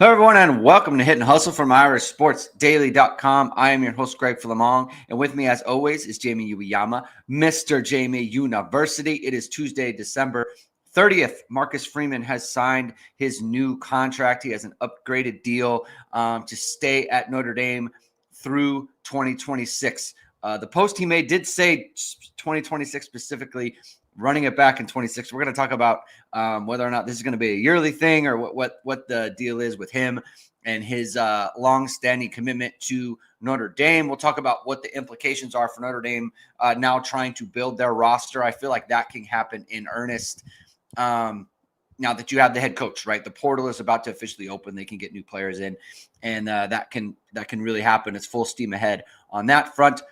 Hello, everyone, and welcome to Hit and Hustle from IrishSportsDaily.com. I am your host, Greg Flammang, and with me, as always, is Jamie Uyeyama, Mr. Jamie University. It is Tuesday, December 30th. Marcus Freeman has signed his new contract. He has an upgraded deal to stay at Notre Dame through 2026. The post he made did say 2026 specifically, running it back in 26. We're going to talk about whether or not this is going to be a yearly thing or what the deal is with him and his long-standing commitment to Notre Dame. We'll talk about what the implications are for Notre Dame now trying to build their roster. I feel like that can happen in earnest now that you have the head coach, right? The portal is about to officially open. They can get new players in, and that can really happen. It's full steam ahead on that front.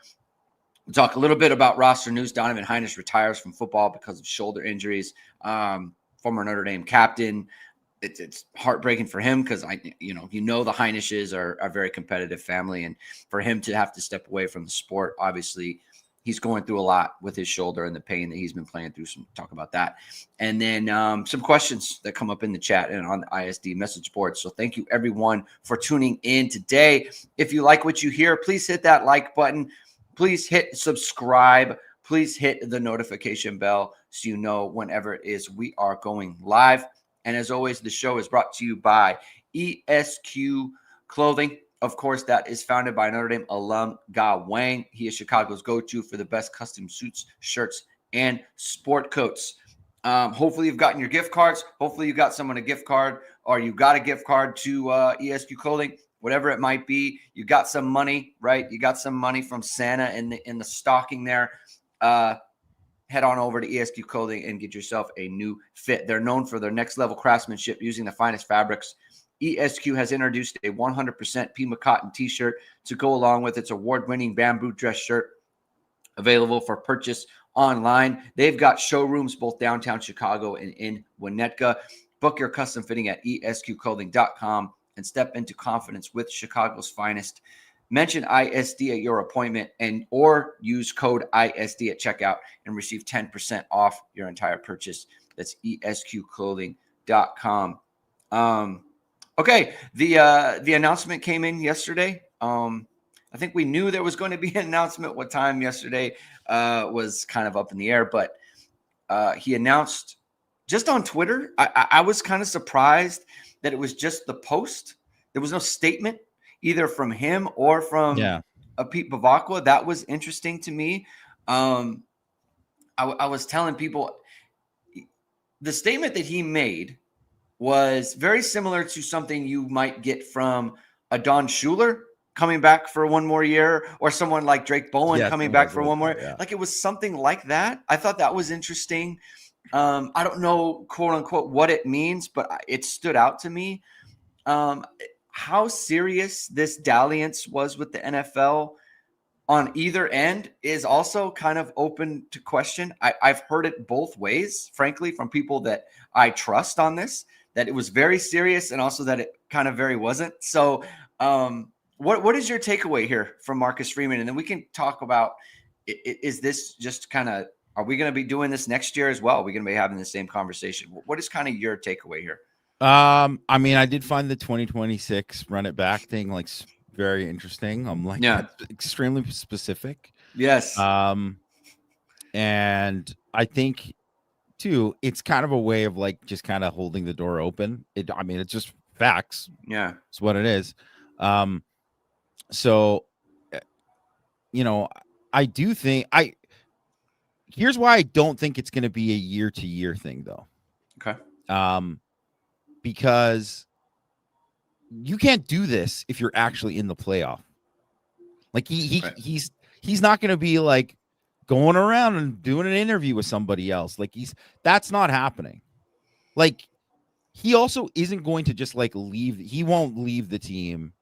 We'll talk a little bit about roster news. Donovan Hinish retires from football because of shoulder injuries. Former Notre Dame captain. It's heartbreaking for him because the Hinishes are a very competitive family, and for him to have to step away from the sport, obviously he's going through a lot with his shoulder and the pain that he's been playing through. So talk about that, and then some questions that come up in the chat and on the ISD message board. So thank you everyone for tuning in today. If you like what you hear, please hit that like button. Please hit subscribe. Please hit the notification bell so you know whenever it is we are going live. And as always, the show is brought to you by ESQ Clothing. Of course, that is founded by Notre Dame alum Ge Wang. He is Chicago's go-to for the best custom suits, shirts, and sport coats. Hopefully you've gotten your gift cards. Hopefully you got someone a gift card, or you got a gift card to ESQ Clothing. Whatever it might be, you got some money, right? You got some money from Santa in the stocking there. Head on over to ESQ Clothing and get yourself a new fit. They're known for their next level craftsmanship using the finest fabrics. ESQ has introduced a 100% Pima cotton t-shirt to go along with its award-winning bamboo dress shirt, available for purchase online. They've got showrooms both downtown Chicago and in Winnetka. Book your custom fitting at esqclothing.com. and step into confidence with Chicago's finest. Mention ISD at your appointment or use code ISD at checkout and receive 10% off your entire purchase. That's esqclothing.com. Okay, the announcement came in yesterday. I think we knew there was going to be an announcement. What time yesterday was kind of up in the air, but he announced just on Twitter. I was kind of surprised that it was just the post. There was no statement either from him or from Pete Bavacqua. That was interesting to me. I was telling people the statement that he made was very similar to something you might get from a Don Schuler coming back for one more year, or someone like Drake Bowen coming back for one more. Yeah. Like it was something like that. I thought that was interesting. I don't know, quote unquote, what it means, but it stood out to me. How serious this dalliance was with the NFL on either end is also kind of open to question. I've heard it both ways, frankly, from people that I trust on this, that it was very serious and also that it kind of very wasn't. So what is your takeaway here from Marcus Freeman? And then we can talk about, is this just kind of, are we going to be doing this next year as well? Are we going to be having the same conversation? What is kind of your takeaway here? I mean, I did find the 2026 run it back thing like very interesting. I'm like, that's extremely specific. Yes. And I think too, it's kind of a way of like just kind of holding the door open. I mean, it's just facts. Yeah, it's what it is. So, I do think here's why I don't think it's going to be a year-to-year thing, though. Okay. Because you can't do this if you're actually in the playoff. Like he's not going to be like going around and doing an interview with somebody else. Like that's not happening. Like he also isn't going to just like leave. He won't leave the team.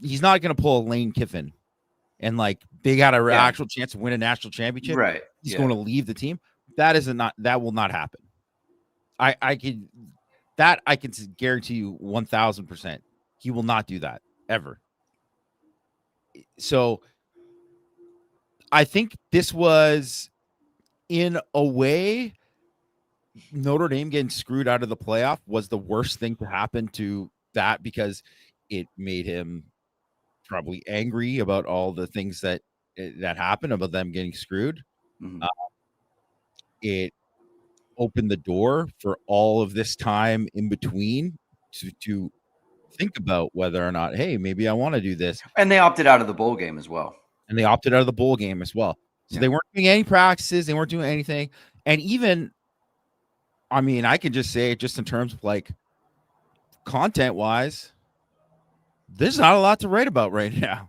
He's not going to pull a Lane Kiffin and like big out an actual chance to win a national championship. Right. He's going to leave the team. That will not happen. I can guarantee you 1,000%. He will not do that ever. So I think this was, in a way, Notre Dame getting screwed out of the playoff was the worst thing to happen to that because it made him probably angry about all the things that happened, about them getting screwed. Mm-hmm. It opened the door for all of this time in between to think about whether or not, hey, maybe I want to do this. And they opted out of the bowl game as well. And they opted out of the bowl game as well. So they weren't doing any practices. They weren't doing anything. And even, I mean, I can just say it just in terms of like content wise, there's not a lot to write about right now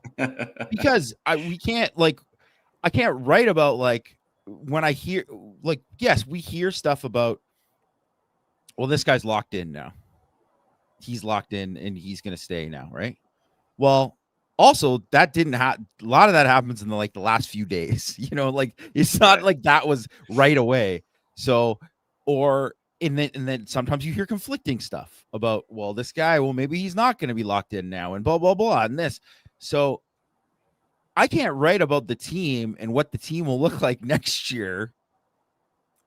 because I can't write about like when I hear like, yes, we hear stuff about, well, this guy's locked in now. He's locked in and he's going to stay now. Right. Well, also that didn't happen. A lot of that happens in the last few days, like it's not like that was right away. So, and then sometimes you hear conflicting stuff about, well, this guy, well, maybe he's not going to be locked in now and blah, blah, blah. And this, so I can't write about the team and what the team will look like next year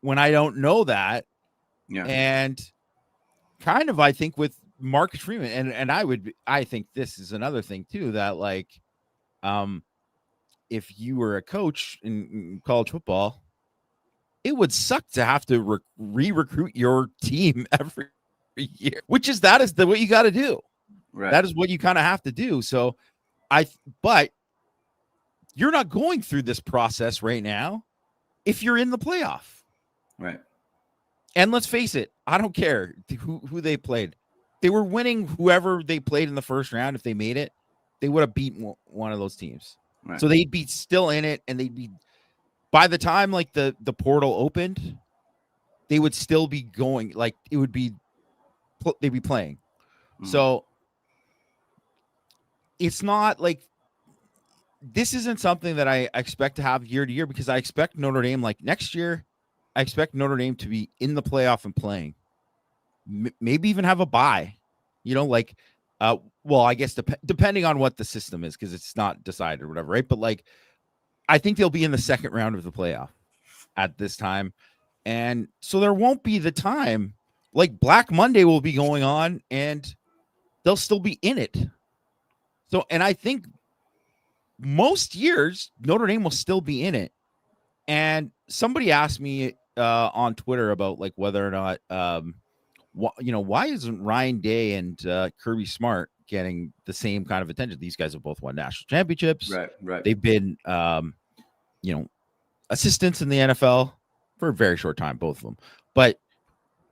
when I don't know that. Yeah. And kind of, I think with Marcus Freeman, and I think this is another thing too, that like, if you were a coach in college football, it would suck to have to re-recruit your team every year, what you got to do. Right. That is what you kind of have to do. So but you're not going through this process right now if you're in the playoff. Right. And let's face it, I don't care who they played. They were winning whoever they played in the first round. If they made it, they would have beaten one of those teams. Right. So they'd be still in it, and they'd be, by the time like the portal opened, they would still be going, like it would be, they'd be playing. Mm-hmm. So it's not like, this isn't something that I expect to have year to year, because I expect Notre Dame, like next year, I expect Notre Dame to be in the playoff and playing, maybe even have a bye, well, I guess depending on what the system is, because it's not decided or whatever, right? But like, I think they'll be in the second round of the playoff at this time. And so there won't be the time, like Black Monday will be going on and they'll still be in it. So, and I think most years Notre Dame will still be in it. And somebody asked me on Twitter about like whether or not, why isn't Ryan Day and Kirby Smart getting the same kind of attention? These guys have both won national championships. Right. They've been, assistants in the NFL for a very short time, both of them. But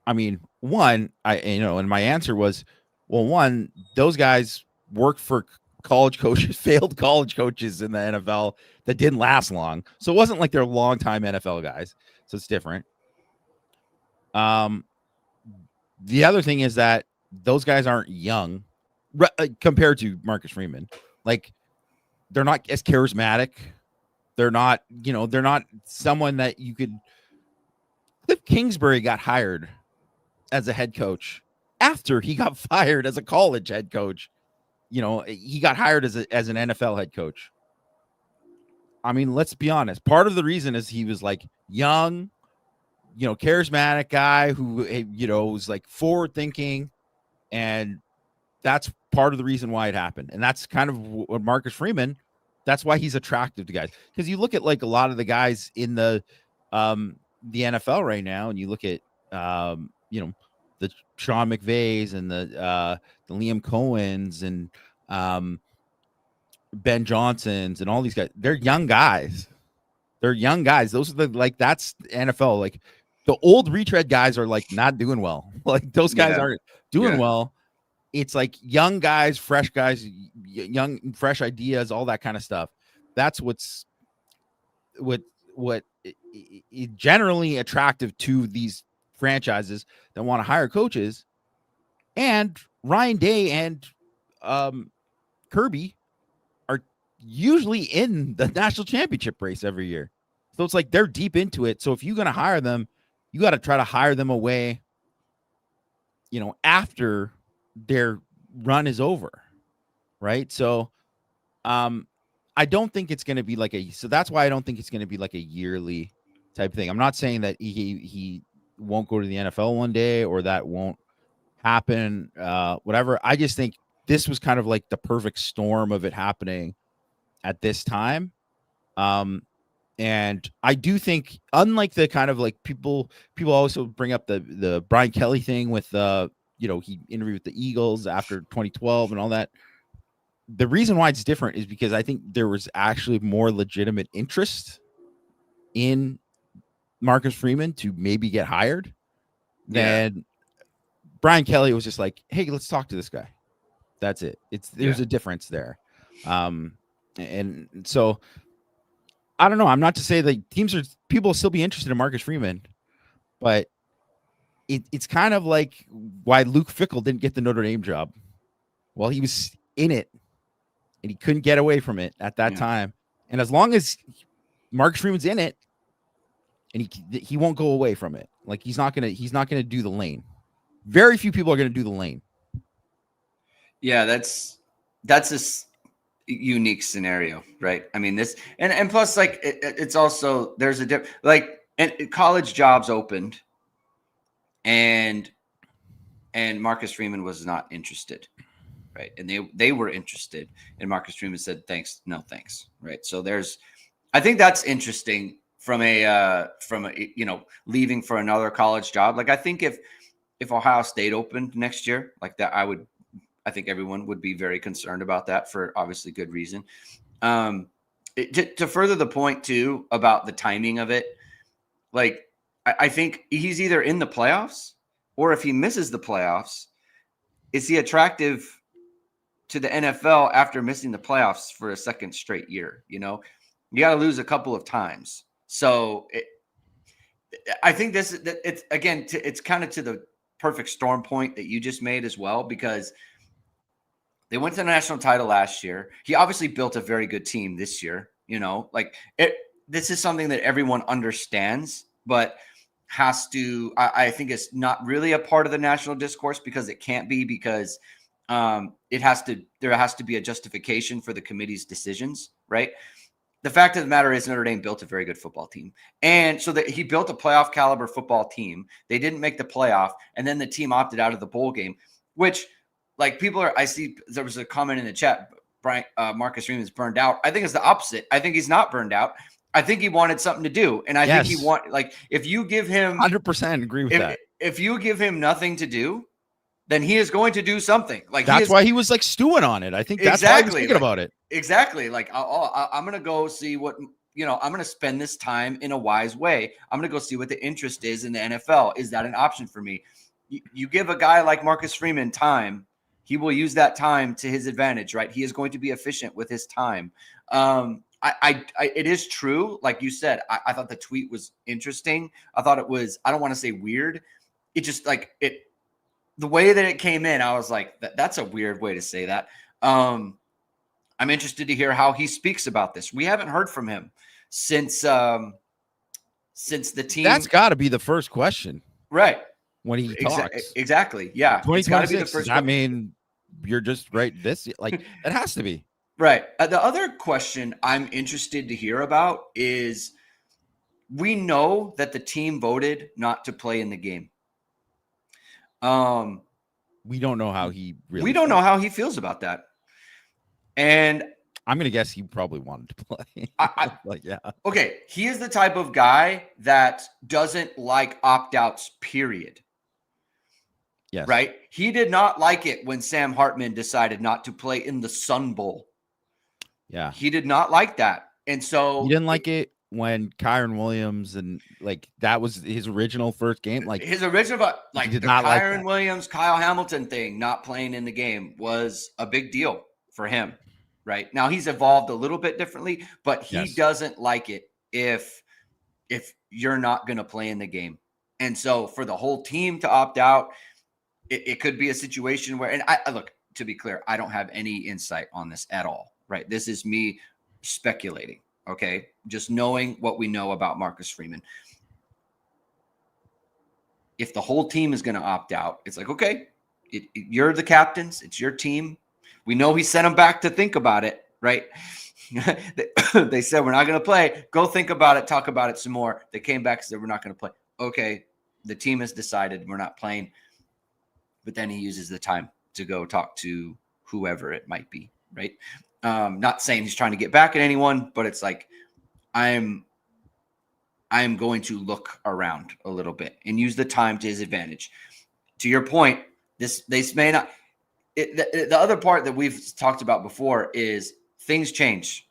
I mean, and my answer was, well, one, those guys worked for college coaches, failed college coaches in the NFL that didn't last long. So it wasn't like they're longtime NFL guys. So it's different. The other thing is that those guys aren't young compared to Marcus Freeman. Like, they're not as charismatic. They're not, they're not someone that you could. Cliff Kingsbury got hired as a head coach after he got fired as a college head coach. He got hired as an NFL head coach. I mean, let's be honest. Part of the reason is he was like young, charismatic guy who, was like forward thinking. And that's part of the reason why it happened. And that's kind of what Marcus Freeman, that's why he's attractive to guys. Because you look at like a lot of the guys in the NFL right now, and you look at, the Sean McVays and the Liam Cohens and Ben Johnsons and all these guys. They're young guys. Those are that's NFL. Like, the old retread guys are like not doing well. Like, those guys aren't doing well. It's like young guys, fresh guys, young, fresh ideas, all that kind of stuff. That's what's generally attractive to these franchises that want to hire coaches. And Ryan Day and Kirby are usually in the national championship race every year. So it's like they're deep into it. So if you're going to hire them, you got to try to hire them away, after their run is over. Right. So I don't think it's going to be so that's why I don't think it's going to be like a yearly type thing. I'm not saying that he won't go to the NFL one day or that won't happen, whatever. I just think this was kind of like the perfect storm of it happening at this time. And I do think, unlike the kind of like people also bring up the Brian Kelly thing with he interviewed with the Eagles after 2012 and all that. The reason why it's different is because I think there was actually more legitimate interest in Marcus Freeman to maybe get hired than Brian Kelly was just like, hey, let's talk to this guy. That's it. There's a difference there. And so I don't know. I'm not to say that people will still be interested in Marcus Freeman, but it's kind of like why Luke Fickell didn't get the Notre Dame job. Well, he was in it and he couldn't get away from it at that time. And as long as Marcus Freeman's in it, and he won't go away from it. Like he's not gonna do the lane. Very few people are gonna do the lane. Yeah, that's a unique scenario, right? I mean, this and plus, like it's also there's a and college jobs opened, and Marcus Freeman was not interested, right? And they were interested, and Marcus Freeman said thanks, no thanks, right? So I think that's interesting from a leaving for another college job. Like I think if Ohio State opened next year like that, I think everyone would be very concerned about that for obviously good reason. To further the point too about the timing of it, like I think he's either in the playoffs or if he misses the playoffs, is he attractive to the NFL after missing the playoffs for a second straight year? You got to lose a couple of times. So I think it's kind of to the perfect storm point that you just made as well, because they went to the national title last year. He obviously built a very good team this year. This is something that everyone understands, but has to, I think it's not really a part of the national discourse because it can't be, because there has to be a justification for the committee's decisions, right? The fact of the matter is Notre Dame built a very good football team. And so that he built a playoff caliber football team. They didn't make the playoff. And then the team opted out of the bowl game, which like I see there was a comment in the chat, Marcus Freeman's burned out. I think it's the opposite. I think he's not burned out. I think he wanted something to do. And I think if you give him 100% agree with that. If you give him nothing to do, then he is going to do something. Like that's why he was like stewing on it. I think that's why he was thinking about it. Exactly. Like I'm going to go see what, I'm going to spend this time in a wise way. I'm going to go see what the interest is in the NFL. Is that an option for me? You give a guy like Marcus Freeman time, he will use that time to his advantage, right? He is going to be efficient with his time. It is true. Like you said, I thought the tweet was interesting. I thought it was, I don't want to say weird. It just the way that it came in, I was like, that's a weird way to say that. I'm interested to hear how he speaks about this. We haven't heard from him since the team. That's got to be the first question, right? When he talks, exactly. Yeah, it's got to be the first. I mean, you're just right. This it has to be right. The other question I'm interested to hear about is, we know that the team voted not to play in the game. We don't know how he really. We don't know how he feels about that, and I'm gonna guess he probably wanted to play. Yeah. Okay, he is the type of guy that doesn't like opt-outs. Period. Yes. Right. He did not like it when Sam Hartman decided not to play in the Sun Bowl. Yeah. He did not like that, and so he didn't like it when Kyron Williams and that was his original first game. Like his original, the Kyron Williams, Kyle Hamilton thing, not playing in the game was a big deal for him. Right now, he's evolved a little bit differently, but he doesn't like it if you're not going to play in the game. And so for the whole team to opt out, it could be a situation where, and I look, to be clear, I don't have any insight on this at all. Right. This is me speculating. Okay. Just knowing what we know about Marcus Freeman. If the whole team is going to opt out, it's like, okay, you're the captains. It's your team. We know he sent them back to think about it. Right. They said, we're not going to play. Go think about it. Talk about it some more. They came back and said, we're not going to play. Okay. The team has decided we're not playing. but then he uses the time to go talk to whoever it might be, right? Not saying he's trying to get back at anyone, but it's like I'm going to look around a little bit and use the time to his advantage. To your point, they may not. The other part that we've talked about before is things change.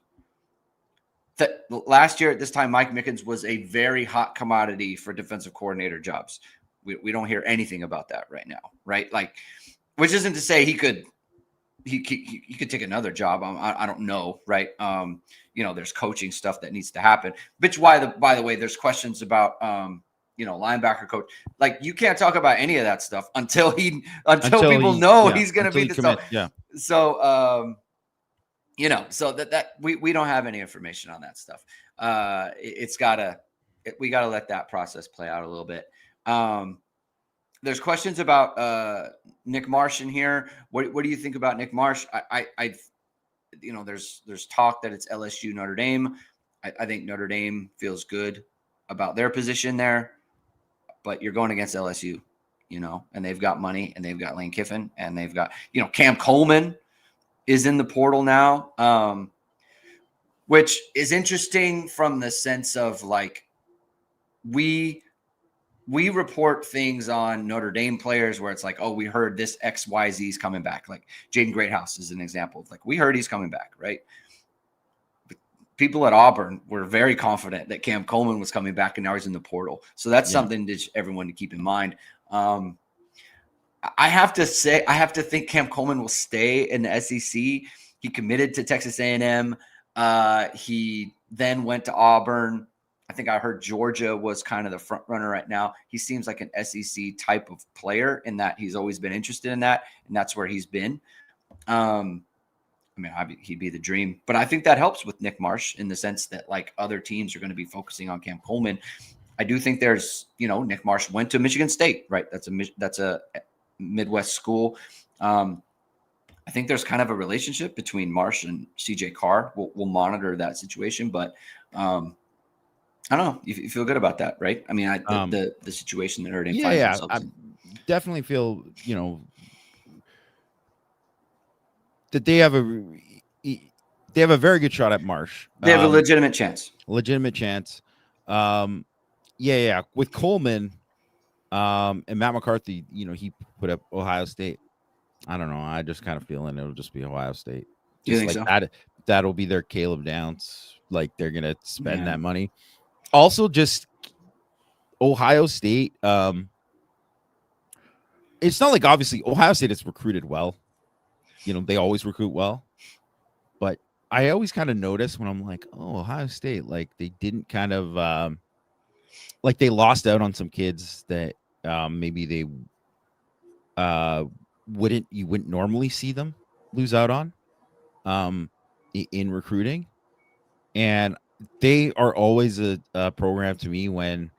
Last year at this time, Mike Mickens was a very hot commodity for defensive coordinator jobs. We don't hear anything about that right now, right? Like, which isn't to say he could take another job. I don't know, right? There's coaching stuff that needs to happen. Which by the way, there's questions about linebacker coach. Like, you can't talk about any of that stuff until people know he's going to be the stuff. Yeah. So so that we don't have any information on that stuff. We gotta let that process play out a little bit. There's questions about Nick Marsh in here. What do you think about Nick Marsh? There's talk that it's LSU Notre Dame. I think Notre Dame feels good about their position there, but you're going against LSU, and they've got money, and they've got Lane Kiffin, and they've got Cam Coleman is in the portal now, which is interesting from the sense of like we report things on Notre Dame players where it's like, oh, we heard this XYZ is coming back. Like Jaden Greathouse is an example. Like, we heard he's coming back, right? But people at Auburn were very confident that Cam Coleman was coming back, and now he's in the portal. So that's something that everyone to keep in mind. I have to think Cam Coleman will stay in the SEC. He committed to Texas A&M. He then went to Auburn. I think I heard Georgia was kind of the front runner right now. He seems like an SEC type of player in that he's always been interested in that, and that's where he's been. He'd be the dream, but I think that helps with Nick Marsh in the sense that like other teams are going to be focusing on Cam Coleman. I do think there's, Nick Marsh went to Michigan State, right? That's a Midwest school. I think there's kind of a relationship between Marsh and CJ Carr. We'll monitor that situation, but I don't know. You feel good about that, right? I mean, the situation that Notre Dame finds themselves in. I definitely feel, that they have a very good shot at Marsh. They have a legitimate chance. With Coleman, and Matt McCarthy, he put up Ohio State. I don't know. I just kind of feeling it'll just be Ohio State. Do you think so? That'll be their Caleb Downs. Like, they're gonna spend that money. Also, just Ohio State. It's not like obviously Ohio State has recruited well. They always recruit well, but I always kind of notice when I'm like, oh, Ohio State, like they didn't kind of like they lost out on some kids that maybe they wouldn't normally see them lose out on in recruiting. And they are always a program to me when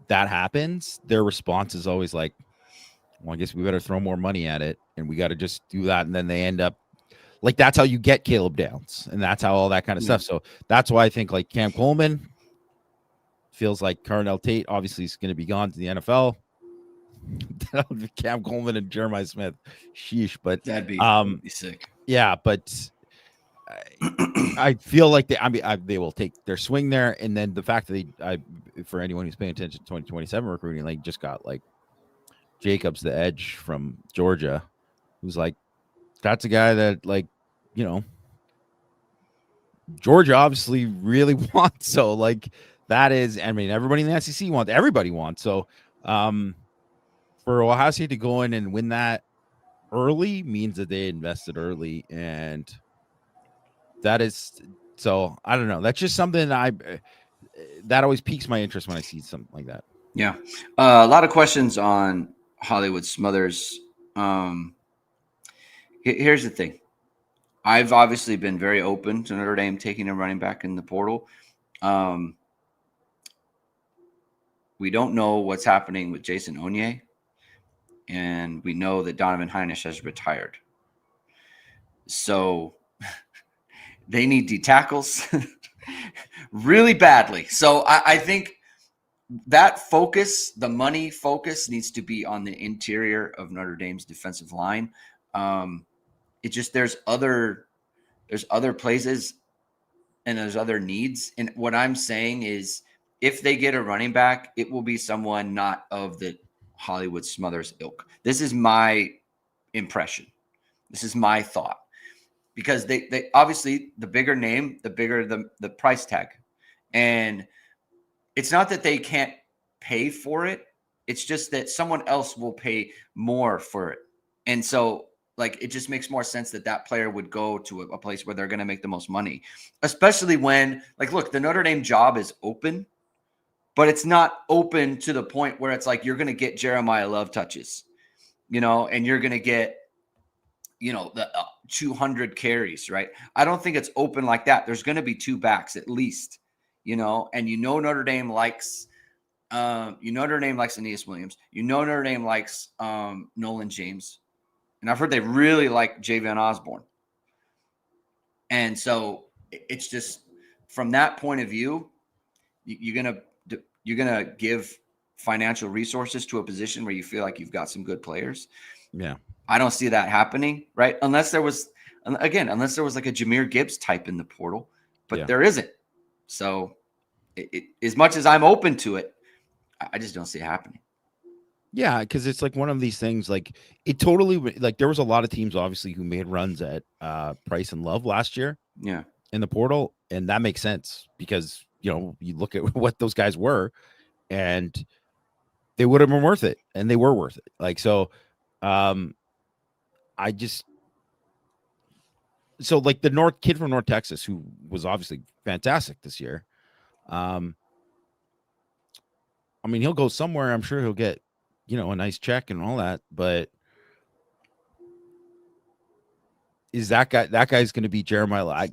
that happens. Their response is always like, well, I guess we better throw more money at it, and we got to just do that. And then they end up like, that's how you get Caleb Downs, and that's how all that kind of stuff. So that's why I think like Cam Coleman feels like Carnell Tate obviously is going to be gone to the NFL. Cam Coleman and Jeremiah Smith, sheesh. But that'd be sick. Yeah, but I feel like they will take their swing there, and then the fact that for anyone who's paying attention to 2027 recruiting, like just got like Jacobs, the edge from Georgia, who's like, that's a guy that like, Georgia obviously really wants. So like that is, everybody in the SEC wants, everybody wants. So for Ohio State to go in and win that early means that they invested early, and that is, so I don't know. That's just something that always piques my interest when I see something like that. Yeah. A lot of questions on Hollywood Smothers. Here's the thing. I've obviously been very open to Notre Dame taking a running back in the portal. We don't know what's happening with Jason Onye, and we know that Donovan Heinisch has retired. So they need D tackles really badly. So I think that focus, the money focus, needs to be on the interior of Notre Dame's defensive line. It just there's other places and there's other needs. And what I'm saying is, if they get a running back, it will be someone not of the Hollywood Smothers ilk. This is my impression. This is my thought. Because they obviously, the bigger name, the bigger the price tag. And it's not that they can't pay for it. It's just that someone else will pay more for it. And so, like, it just makes more sense that player would go to a place where they're going to make the most money, especially when, like, look, the Notre Dame job is open, but it's not open to the point where it's like you're going to get Jeremiah Love touches, and you're going to get, the 200 carries, right? I don't think it's open like that. There's going to be two backs at least, and Notre Dame likes Aeneas Williams. Notre Dame likes Nolan James. And I've heard they really like Javion Osborne. And so it's just, from that point of view, you're gonna give financial resources to a position where you feel like you've got some good players. Yeah, I don't see that happening, right? Unless there was like a Jahmyr Gibbs type in the portal, but there isn't. So as much as I'm open to it, I just don't see it happening. Yeah, because it's like one of these things, like, it totally, like, there was a lot of teams obviously who made runs at Price and Love last year. Yeah, in the portal, and that makes sense because you look at what those guys were, and they would have been worth it, and they were worth it. Like, so, like the kid from North Texas, who was obviously fantastic this year. I mean, he'll go somewhere. I'm sure he'll get, a nice check and all that, but is that guy's going to be Jeremiah?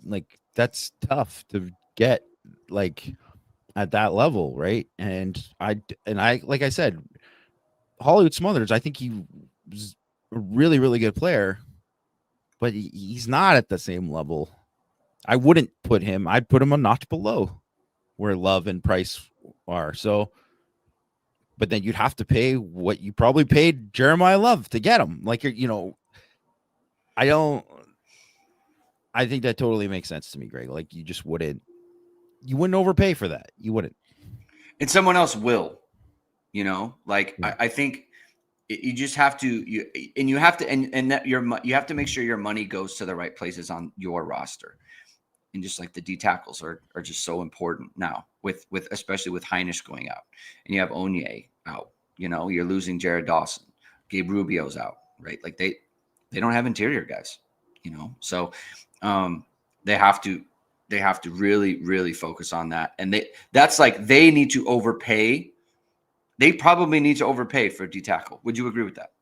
That's tough to get, like, at that level, right? And I like I said, Hollywood Smothers, I think he was a really, really good player, but he's not at the same level. I wouldn't put him. I'd put him a notch below where Love and Price are. So, but then you'd have to pay what you probably paid Jeremiah Love to get him. Like, I think that totally makes sense to me, Greg. Like, you wouldn't overpay for that. You wouldn't. And someone else will, I think you just have to, you have to make sure your money goes to the right places on your roster. And just like the D tackles are just so important now with especially with Heinisch going out, and you have Onye out, you're losing Jared Dawson, Gabe Rubio's out, right? Like they don't have interior guys, so they have to really, really focus on that. And they need to overpay. They probably need to overpay for D tackle. Would you agree with that?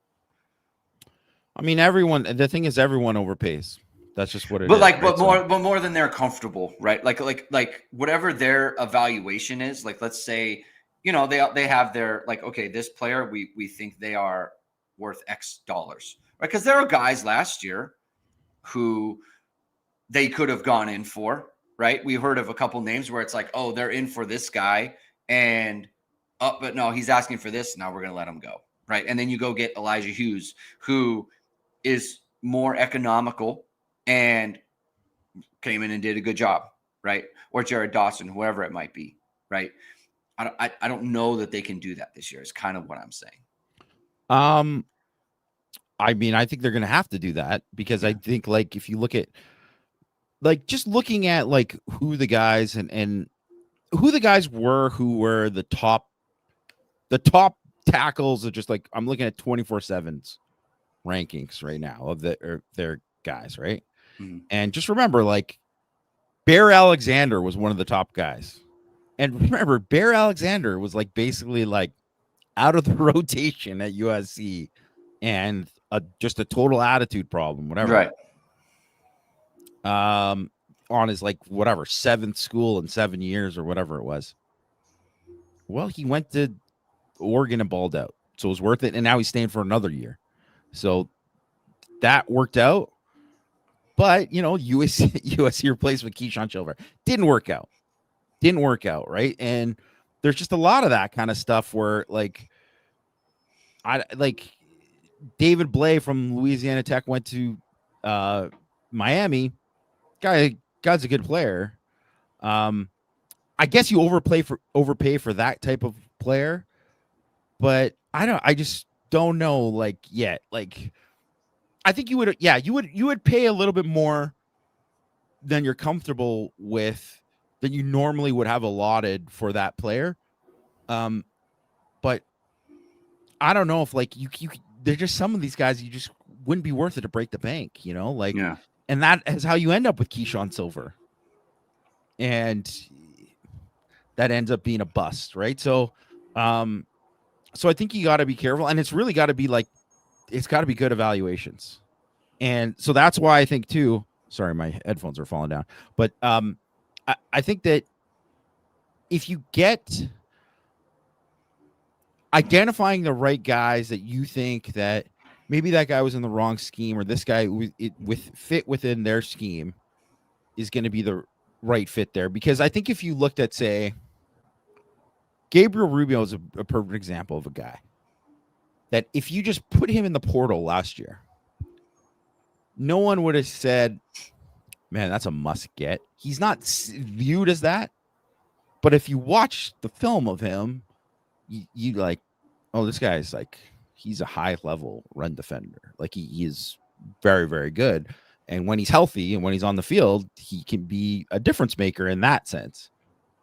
I mean, the thing is, everyone overpays. That's just what it is. Right? But more than they're comfortable, right? Like whatever their evaluation is, like, let's say, they have their, like, okay, this player, we think they are worth X dollars, right? Because there are guys last year who they could have gone in for, right? We heard of a couple names where it's like, oh, they're in for this guy, and but no, he's asking for this. Now we're going to let him go, right? And then you go get Elijah Hughes, who is more economical and came in and did a good job, right? Or Jared Dawson, whoever it might be, right? I don't know that they can do that this year. Is kind of what I'm saying. I mean, I think they're going to have to do that because I think, like, if you look at, like, just looking at, like, who the guys and who the guys were who were the top tackles, are just like, I'm looking at 24/7's rankings right now of their guys, right? Mm-hmm. And just remember, like, Bear Alexander was one of the top guys. And remember, Bear Alexander was, like, basically, like, out of the rotation at USC and just a total attitude problem, whatever. Right. On his, like, whatever, 7th school in 7 years or whatever it was. Well, he went to Oregon and balled out. So it was worth it. And now he's staying for another year. So that worked out. But, USC replaced with Keyshawn Silver. Didn't work out, right? And there's just a lot of that kind of stuff where like David Blay from Louisiana Tech went to Miami. Guy's a good player. I guess you overpay for that type of player, but I just don't know like yet. Like I think you would pay a little bit more than you're comfortable with than you normally would have allotted for that player. But I don't know if like you there's just some of these guys you just wouldn't be worth it to break the bank, you know? Like and that is how you end up with Keyshawn Silver. And that ends up being a bust, right? So I think you got to be careful, and it's really got to be like it's got to be good evaluations. And so that's why I think too, sorry, my headphones are falling down. But I think that if you get identifying the right guys that you think that maybe that guy was in the wrong scheme or this guy fit within their scheme is going to be the right fit there. Because I think if you looked at, say, Gabriel Rubio is a perfect example of a guy that if you just put him in the portal last year, no one would have said, man, that's a must get. He's not viewed as that. But if you watch the film of him, you like, oh, this guy's like, he's a high level run defender. Like he is very, very good. And when he's healthy and when he's on the field, he can be a difference maker in that sense.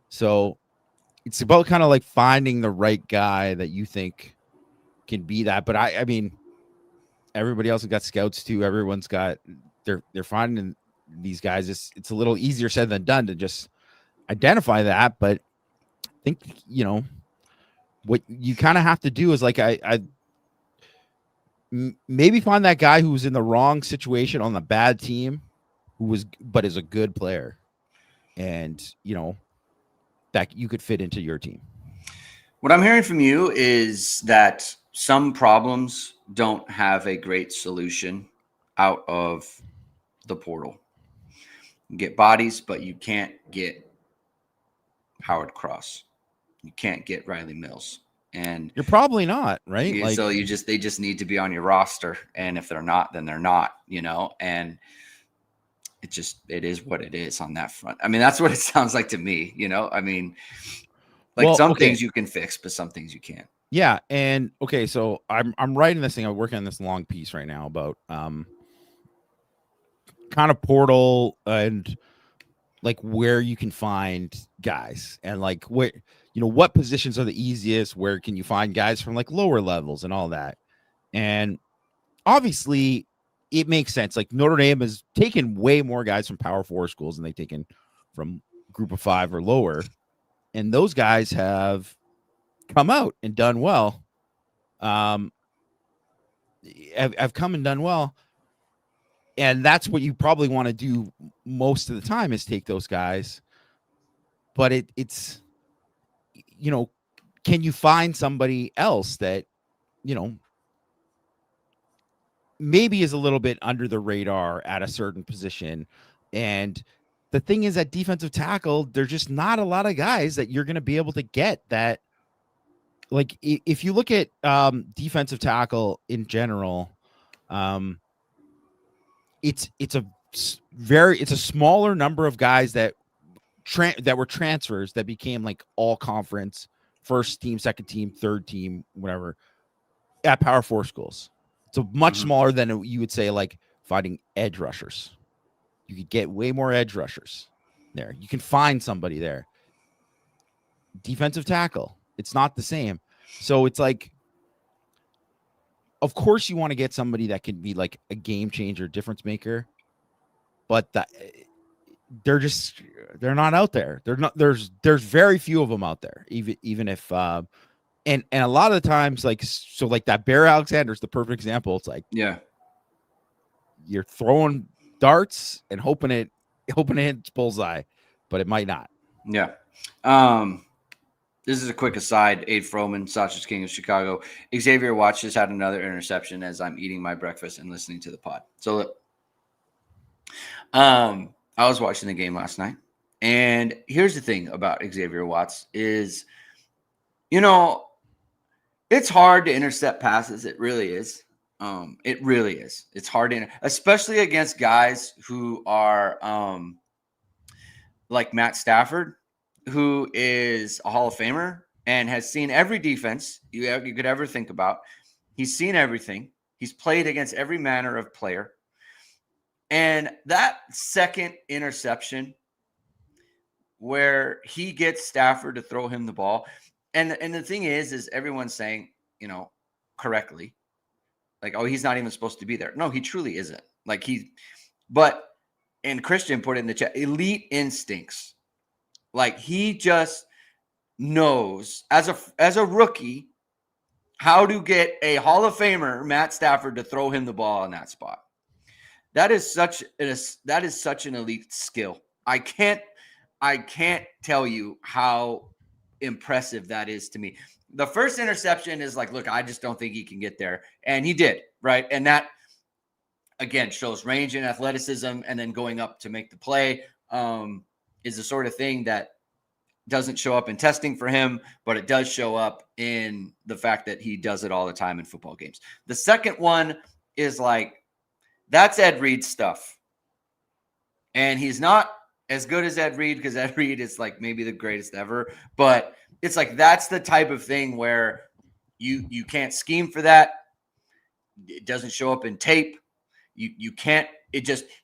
So it's about kind of like finding the right guy that you think can be that. But I mean, everybody else has got scouts too. Everyone's got, they're finding these guys. It's a little easier said than done to just identify that. But I think, you know, what you kind of have to do is like, maybe find that guy who was in the wrong situation on the bad team but is a good player. And, you know, that you could fit into your team. What I'm hearing from you is that some problems don't have a great solution out of the portal. You get bodies, but you can't get Howard Cross. You can't get Riley Mills. And you're probably not, right? Like, so they just need to be on your roster. And if they're not, then they're not, you know, and it is what it is on that front. I mean, that's what it sounds like to me, you know, I mean, like things you can fix, but some things you can't. Yeah. And okay. So I'm writing this thing. I'm working on this long piece right now about kind of portal and like where you can find guys and like what, you know, what positions are the easiest, where can you find guys from like lower levels and all that. And obviously it makes sense. Like Notre Dame has taken way more guys from Power 4 schools than they've taken from Group of 5 or lower. And those guys have come out and done well. Have come and done well. And that's what you probably want to do most of the time is take those guys. But it's, you know, can you find somebody else that, you know, maybe is a little bit under the radar at a certain position? And the thing is, at defensive tackle, there's just not a lot of guys that you're going to be able to get that. Like if you look at defensive tackle in general, it's a smaller number of guys that were transfers that became like all conference, first team, second team, third team, whatever, at Power 4 schools. It's a much smaller than you would say like finding edge rushers. You could get way more edge rushers there. You can find somebody there. Defensive tackle, it's not the same. So it's like, of course you want to get somebody that can be like a game changer, difference maker, but they're not out there. There's very few of them out there, even if and a lot of the times, like, so like that Bear Alexander's the perfect example. It's like, yeah, you're throwing darts and hoping it hits bullseye, but it might not. Yeah. This is a quick aside. Abe Froman, Sausage King of Chicago. Xavier Watts just had another interception as I'm eating my breakfast and listening to the pod. So, I was watching the game last night, and here's the thing about Xavier Watts is It's hard to intercept passes. It really is. It really is. It's hard to, especially against guys who are like Matt Stafford, who is a Hall of Famer and has seen every defense you could ever think about. He's seen everything. He's played against every manner of player. And that second interception where he gets Stafford to throw him the ball. And the thing is everyone's saying, correctly, like, oh, he's not even supposed to be there. No, he truly isn't. Like and Christian put it in the chat, elite instincts. Like he just knows as a rookie how to get a Hall of Famer, Matt Stafford, to throw him the ball in that spot. That is such an elite skill. I can't tell you how impressive that is to me. The first interception is like, look, I just don't think he can get there. And he did, right? And that, again, shows range and athleticism, and then going up to make the play is the sort of thing that doesn't show up in testing for him, but it does show up in the fact that he does it all the time in football games. The second one is like, that's Ed Reed stuff. And he's not as good as Ed Reed, because Ed Reed is like maybe the greatest ever, but it's like, that's the type of thing where you can't scheme for that. It doesn't show up in tape. You can't,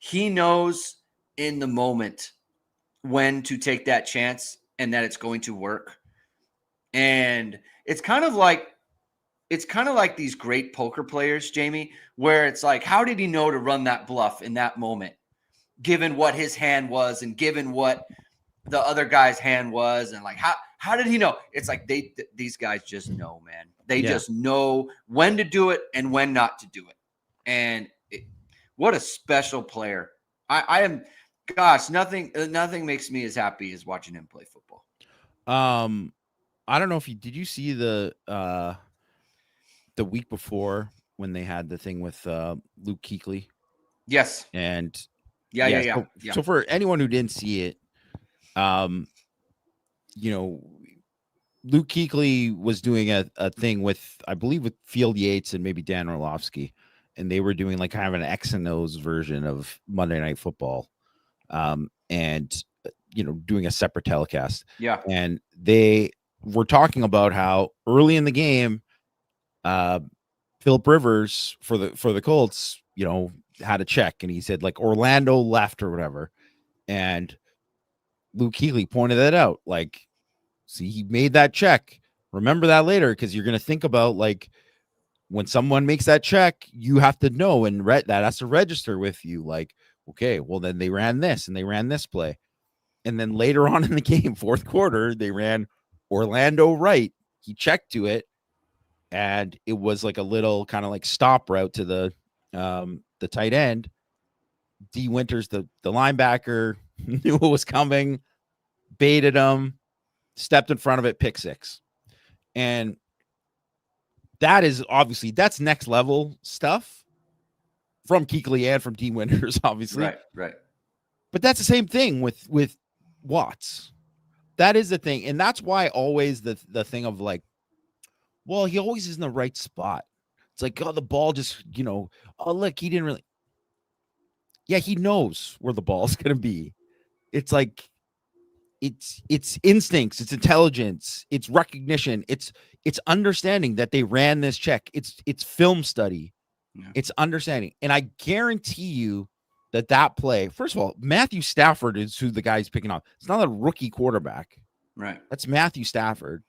he knows in the moment when to take that chance and that it's going to work. And it's kind of like these great poker players, Jamie, where it's like, how did he know to run that bluff in that moment, given what his hand was and given what the other guy's hand was? And like, how did he know? It's like these guys just know, man. They just know when to do it and when not to do it. And what a special player. I am, gosh, nothing makes me as happy as watching him play football. I don't know if did you see the week before when they had the thing with Luke Kuechly? Yes. And yeah. So for anyone who didn't see it, Luke Kuechly was doing a thing with, I believe, with Field Yates and maybe Dan Orlovsky, and they were doing like kind of an X and O's version of Monday Night Football, and doing a separate telecast. Yeah. And they were talking about how early in the game, Philip Rivers for the Colts, had a check, and he said like Orlando left or whatever, and Luke Kuechly pointed that out. Like, see, he made that check. Remember that later, because you're going to think about like when someone makes that check, you have to know, and that has to register with you. Like, okay, well then they ran this and they ran this play, and then later on in the game, fourth quarter, they ran Orlando right. He checked to it, and it was like a little kind of like stop route to the tight end. D Winters, the linebacker, knew what was coming, baited him, stepped in front of it, pick six. And that is obviously, that's next level stuff from Kuechly and from D Winters, obviously. Right. But that's the same thing with Watts. That is the thing. And that's why always the thing of like, well, he always is in the right spot. It's like, oh, the ball just, oh, look, he didn't really. Yeah, he knows where the ball's going to be. It's like, it's instincts, it's intelligence, it's recognition, it's understanding that they ran this check. It's film study. Yeah. It's understanding. And I guarantee you that play, first of all, Matthew Stafford is who the guy's picking up. It's not a rookie quarterback. Right. That's Matthew Stafford.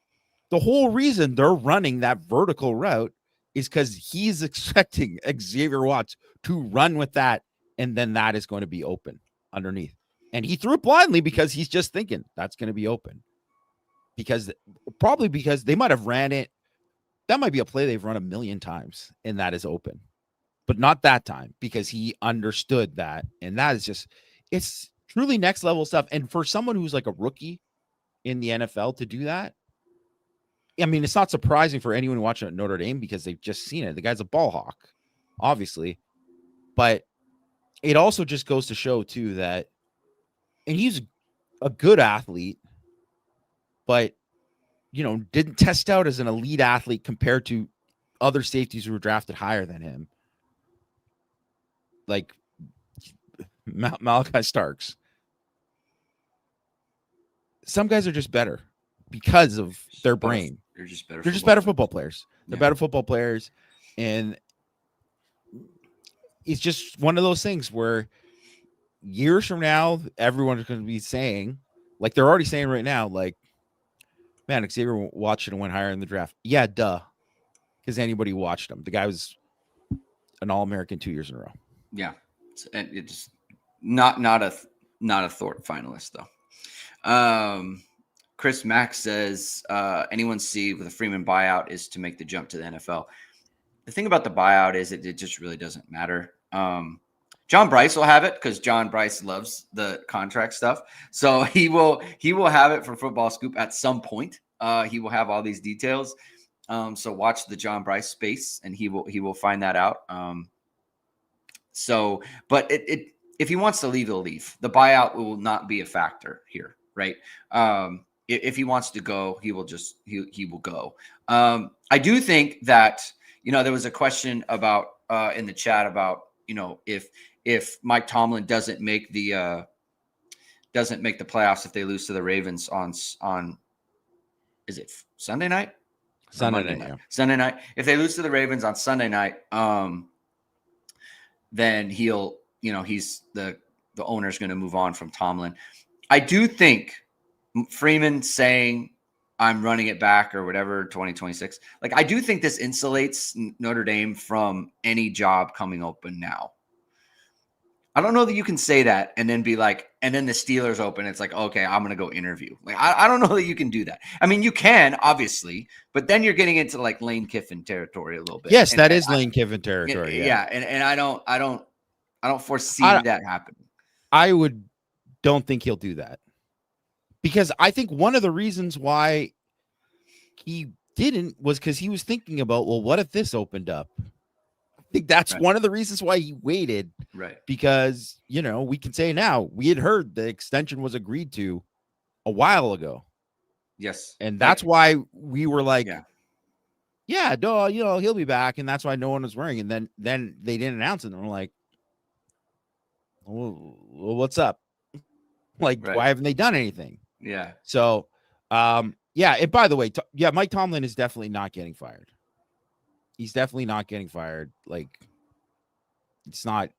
The whole reason they're running that vertical route is because he's expecting Xavier Watts to run with that, and then that is going to be open underneath. And he threw it blindly because he's just thinking that's going to be open. Probably because they might have ran it. That might be a play they've run a million times, and that is open. But not that time, because he understood that. And that is just, it's truly next level stuff. And for someone who's like a rookie in the NFL to do that, I mean, it's not surprising for anyone watching at Notre Dame because they've just seen it. The guy's a ball hawk, obviously. But it also just goes to show, too, that, and he's a good athlete, but didn't test out as an elite athlete compared to other safeties who were drafted higher than him. Like Malachi Starks. Some guys are just better because of their brain. They're just better. They're just better football players. They're better football players. And it's just one of those things where years from now, everyone's going to be saying, like they're already saying right now, like, man, Xavier watched it and went higher in the draft. Yeah, duh. Because anybody watched him. The guy was an All-American 2 years in a row. Yeah. And it's not a Thorpe finalist, though. Chris Mack says anyone see with a Freeman buyout is to make the jump to the NFL. The thing about the buyout is it just really doesn't matter. John Bryce will have it because John Bryce loves the contract stuff. So he will have it for Football Scoop at some point. He will have all these details. So watch the John Bryce space and he will find that out. But if he wants to leave, he'll leave. The buyout will not be a factor here, right? If he wants to go, he will go. I do think that, there was a question about in the chat about, if Mike Tomlin doesn't make the playoffs if they lose to the Ravens on is it Sunday night? Sunday night. Sunday night. If they lose to the Ravens on Sunday night, then he'll, he's the owner's going to move on from Tomlin. I do think Freeman saying I'm running it back or whatever 2026. Like I do think this insulates Notre Dame from any job coming open now. I don't know that you can say that and then be like, and then the Steelers open. It's like, okay, I'm going to go interview. Like, I don't know that you can do that. I mean, you can obviously, but then you're getting into like Lane Kiffin territory a little bit. Yes, that is Lane Kiffin territory. Yeah. And I don't foresee that happening. I don't think he'll do that because I think one of the reasons why he didn't was because he was thinking about, well, what if this opened up? I think that's one of the reasons why he waited. Right. Because, we can say now we had heard the extension was agreed to a while ago. Yes. And that's why we were like, he'll be back. And that's why no one was worrying. And then they didn't announce it. And we're like, well, what's up? Like, why haven't they done anything? Yeah. So, and by the way, Mike Tomlin is definitely not getting fired. He's definitely not getting fired. Like it's not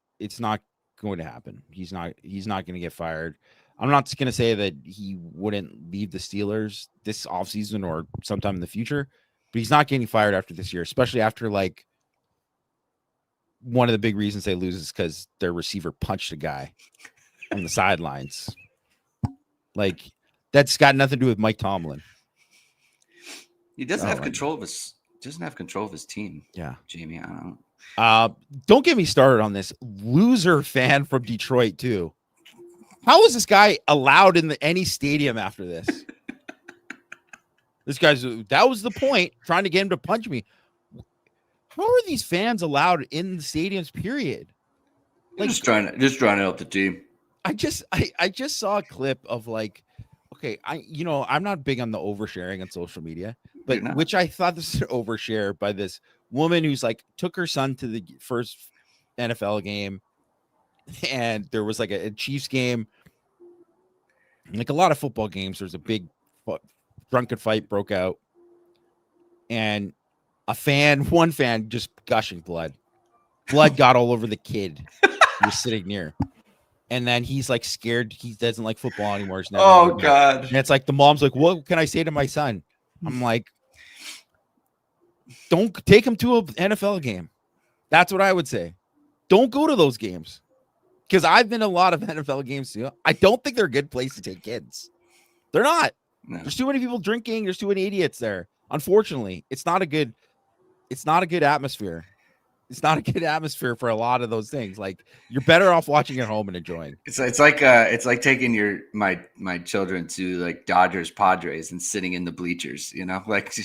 going to happen. He's not going to get fired. I'm not going to say that he wouldn't leave the Steelers this offseason or sometime in the future, but he's not getting fired after this year, especially after like one of the big reasons they lose is because their receiver punched a guy on the sidelines. Like that's got nothing to do with Mike Tomlin. He doesn't have control of his team. Yeah. Jamie, I don't know. Don't get me started on this loser fan from Detroit too. How is this guy allowed in any stadium after this? That was the point, trying to get him to punch me. How are these fans allowed in the stadiums, period? Like just trying to help the team. I just saw a clip of like, okay, I'm not big on the oversharing on social media, but which I thought this was an overshare by this woman who's like took her son to the first NFL game, and there was like a Chiefs game. Like a lot of football games, there's a big drunken fight broke out, and one fan just gushing blood got all over the kid who was sitting near. And then he's like scared. He doesn't like football anymore. He's never God. And it's like the mom's like, what can I say to my son? I'm like, don't take him to an NFL game. That's what I would say. Don't go to those games. Because I've been to a lot of NFL games too. I don't think they're a good place to take kids. They're not. No. There's too many people drinking. There's too many idiots there. Unfortunately, it's not a good atmosphere. It's not a good atmosphere for a lot of those things. Like you're better off watching at home and enjoying. It's like taking my children to like Dodgers Padres and sitting in the bleachers. Like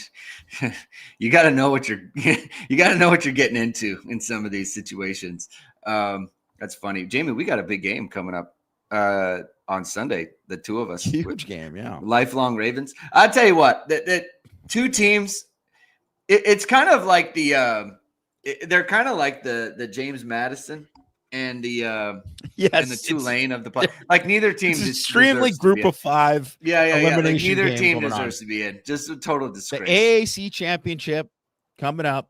you got to know what you're getting into in some of these situations. That's funny, Jamie. We got a big game coming up on Sunday. The two of us, huge game, yeah. Lifelong Ravens. I'll tell you what, that two teams. It's kind of like they're kind of like the James Madison and the Tulane of the play. Like neither team it's extremely group of five. Yeah. Like neither team deserves on. To be in. Just a total disgrace. The AAC championship coming up,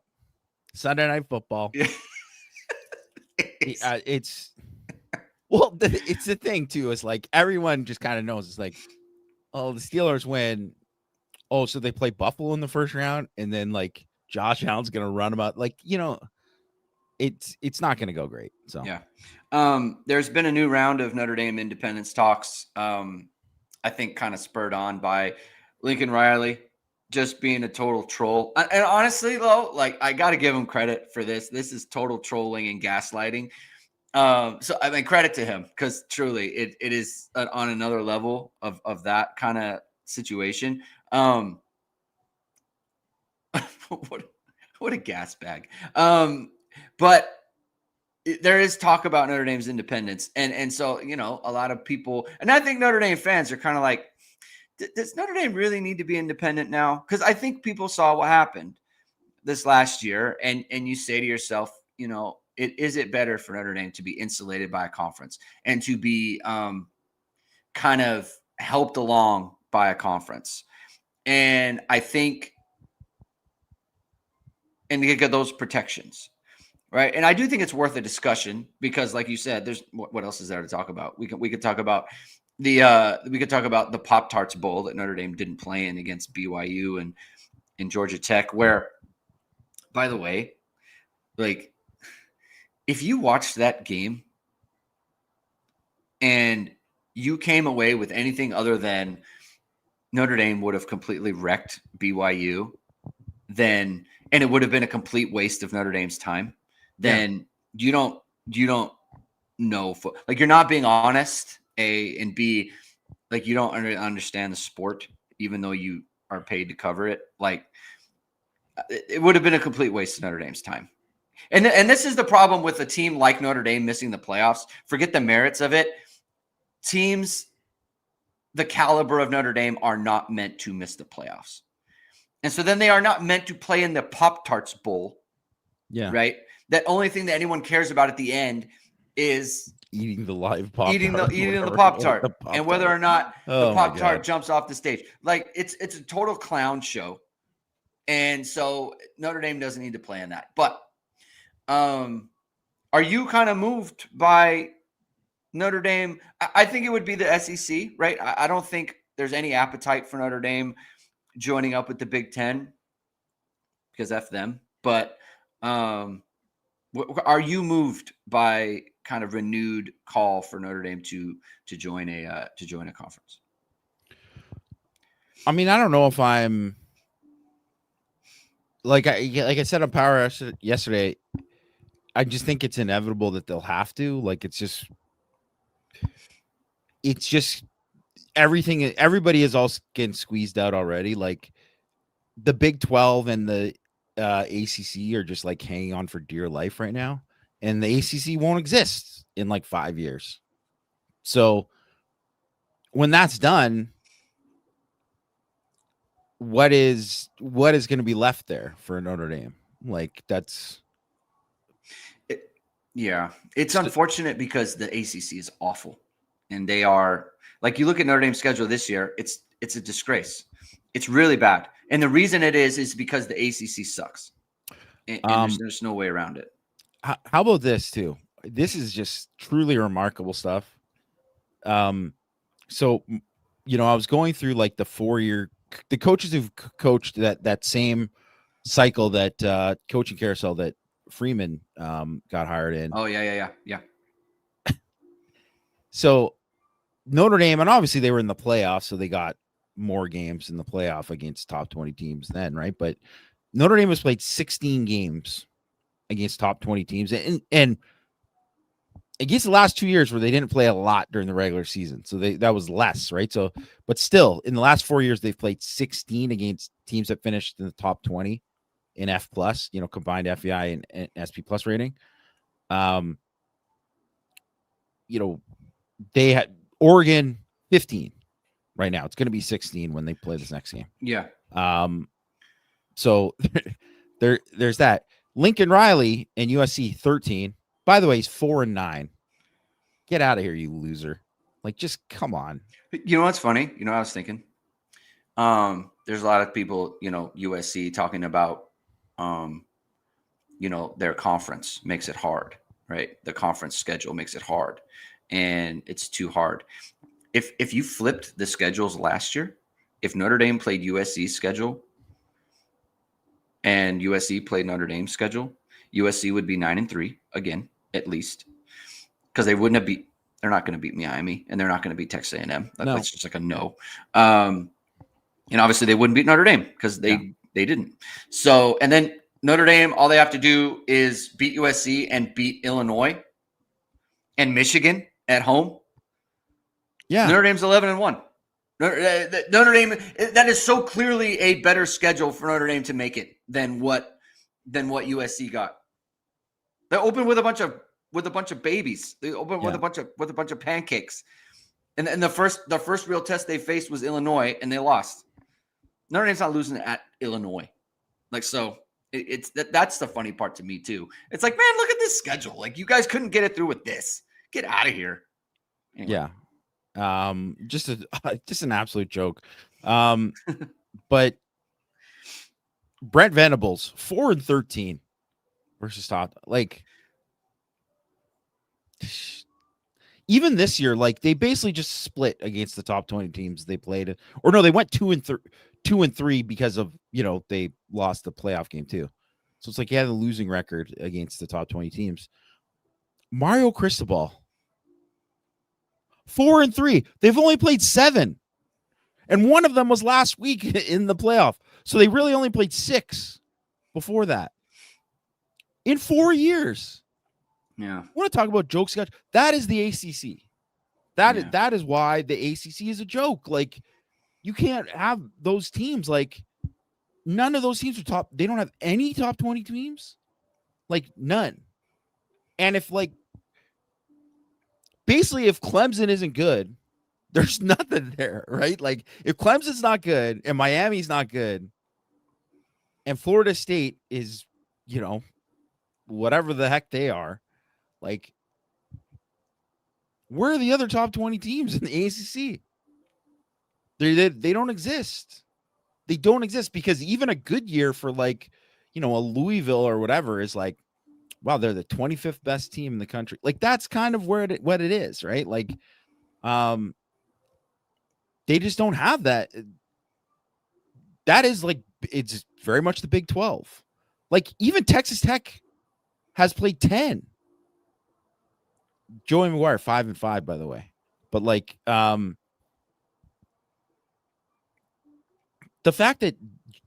Sunday Night Football. Yeah. It's the thing too. Is like everyone just kind of knows. It's like, oh, the Steelers win. Oh, so they play Buffalo in the first round, and then like Josh Allen's gonna run them out. Like, it's not gonna go great. So yeah. There's been a new round of Notre Dame independence talks. I think kind of spurred on by Lincoln Riley just being a total troll. And honestly, though, like I got to give him credit for this. This is total trolling and gaslighting. So I mean, credit to him because truly it is on another level of that kind of situation. What a gas bag. But there is talk about Notre Dame's independence. And so, a lot of people, and I think Notre Dame fans are kind of like, does Notre Dame really need to be independent now? Because I think people saw what happened this last year, and you say to yourself, is it better for Notre Dame to be insulated by a conference and to be kind of helped along by a conference? And I think, and to get those protections, right? And I do think it's worth a discussion because, like you said, there's what else is there to talk about? We could talk about the Pop-Tarts Bowl that Notre Dame didn't play in against BYU and Georgia Tech, where, by the way, like if you watched that game and you came away with anything other than Notre Dame would have completely wrecked BYU, and it would have been a complete waste of Notre Dame's time, then you don't know, like you're not being honest, A, and B, like you don't understand the sport, even though you are paid to cover it. Like it would have been a complete waste of Notre Dame's time. And this is the problem with a team like Notre Dame missing the playoffs. Forget the merits of it. Teams the caliber of Notre Dame are not meant to miss the playoffs. And so then they are not meant to play in the Pop-Tarts Bowl. Yeah. Right? That only thing that anyone cares about at the end is eating the live Pop-Tart. Eating the Pop-Tart. And whether or not the Pop-Tart jumps off the stage. Like it's a total clown show. And so Notre Dame doesn't need to play in that. But are you kind of moved by Notre Dame? I think it would be the SEC, right? I don't think there's any appetite for Notre Dame joining up with the Big Ten because F them. But are you moved by kind of renewed call for Notre Dame to join a conference? I mean, I don't know if I'm like I said on Power yesterday. I just think it's inevitable that they'll have to. Like it's just everything. Everybody is all getting squeezed out already. Like the Big 12 and the ACC are just like hanging on for dear life right now, and the ACC won't exist in like 5 years. So when that's done, what is going to be left there for Notre Dame? Like that's. Yeah, it's unfortunate because the ACC is awful, and they are like you look at Notre Dame's schedule this year. It's a disgrace. It's really bad, and the reason it is because the ACC sucks, and there's no way around it. How about this too? This is just truly remarkable stuff. So I was going through like the 4-year, the coaches who've coached that same cycle that coaching carousel that Freeman got hired in. Oh, yeah. So Notre Dame, and obviously they were in the playoffs, so they got more games in the playoff against top 20 teams then, right? But Notre Dame has played 16 games against top 20 teams, and against the last 2 years where they didn't play a lot during the regular season. So that was less, right? So, but still, in the last 4 years, they've played 16 against teams that finished in the top 20 in F+, combined FEI and SP+ rating. They had Oregon 15 right now. It's going to be 16 when they play this next game. Yeah. So there's that. Lincoln Riley and USC 13. By the way, he's 4-9. Get out of here, you loser. Like, just come on. You know what's funny? You know what I was thinking? There's a lot of people, USC talking about, their conference makes it hard, right? The conference schedule makes it hard, and it's too hard. If you flipped the schedules last year, if Notre Dame played USC's schedule and USC played Notre Dame's schedule, USC would be 9-3 again, at least, because they wouldn't have beat. They're not going to beat Miami, and they're not going to beat Texas A&M. That's just like a no. And obviously they wouldn't beat Notre Dame because they didn't. So, and then Notre Dame, all they have to do is beat USC and beat Illinois and Michigan at home. Yeah. Notre Dame's 11-1. Notre Dame, that is so clearly a better schedule for Notre Dame to make it than what USC got. They opened with a bunch of babies. They opened with a bunch of pancakes. And the first real test they faced was Illinois, and they lost. Notre Dame's not losing at Illinois. Like, so that's the funny part to me too. It's like, man, look at this schedule. Like, you guys couldn't get it through with this. Get out of here. Anyway. Yeah. Just an absolute joke. But Brent Venables 4-13 versus top. Like, even this year, like, they basically just split against the top 20 teams they played. Or no, they went 2-3 because of, they lost the playoff game too. So it's like he had a losing record against the top 20 teams. Mario Cristobal 4-3. They've only played 7. And one of them was last week in the playoff. So they really only played 6 before that. In 4 years. Yeah. I want to talk about jokes. That is the ACC. That is why the ACC is a joke. Like, you can't have those teams. Like, none of those teams are top. They don't have any top 20 teams. Like, none. And if, like, basically, if Clemson isn't good, there's nothing there, right? Like, if Clemson's not good and Miami's not good and Florida State is, whatever the heck they are, like, where are the other top 20 teams in the ACC? They don't exist. They don't exist because even a good year for, like, a Louisville or whatever is like, wow, they're the 25th best team in the country. Like, that's kind of what it is, right? Like, they just don't have that. That is, like, it's very much the Big 12. Like, even Texas Tech has played 10. Joey McGuire 5-5, by the way. But, like, the fact that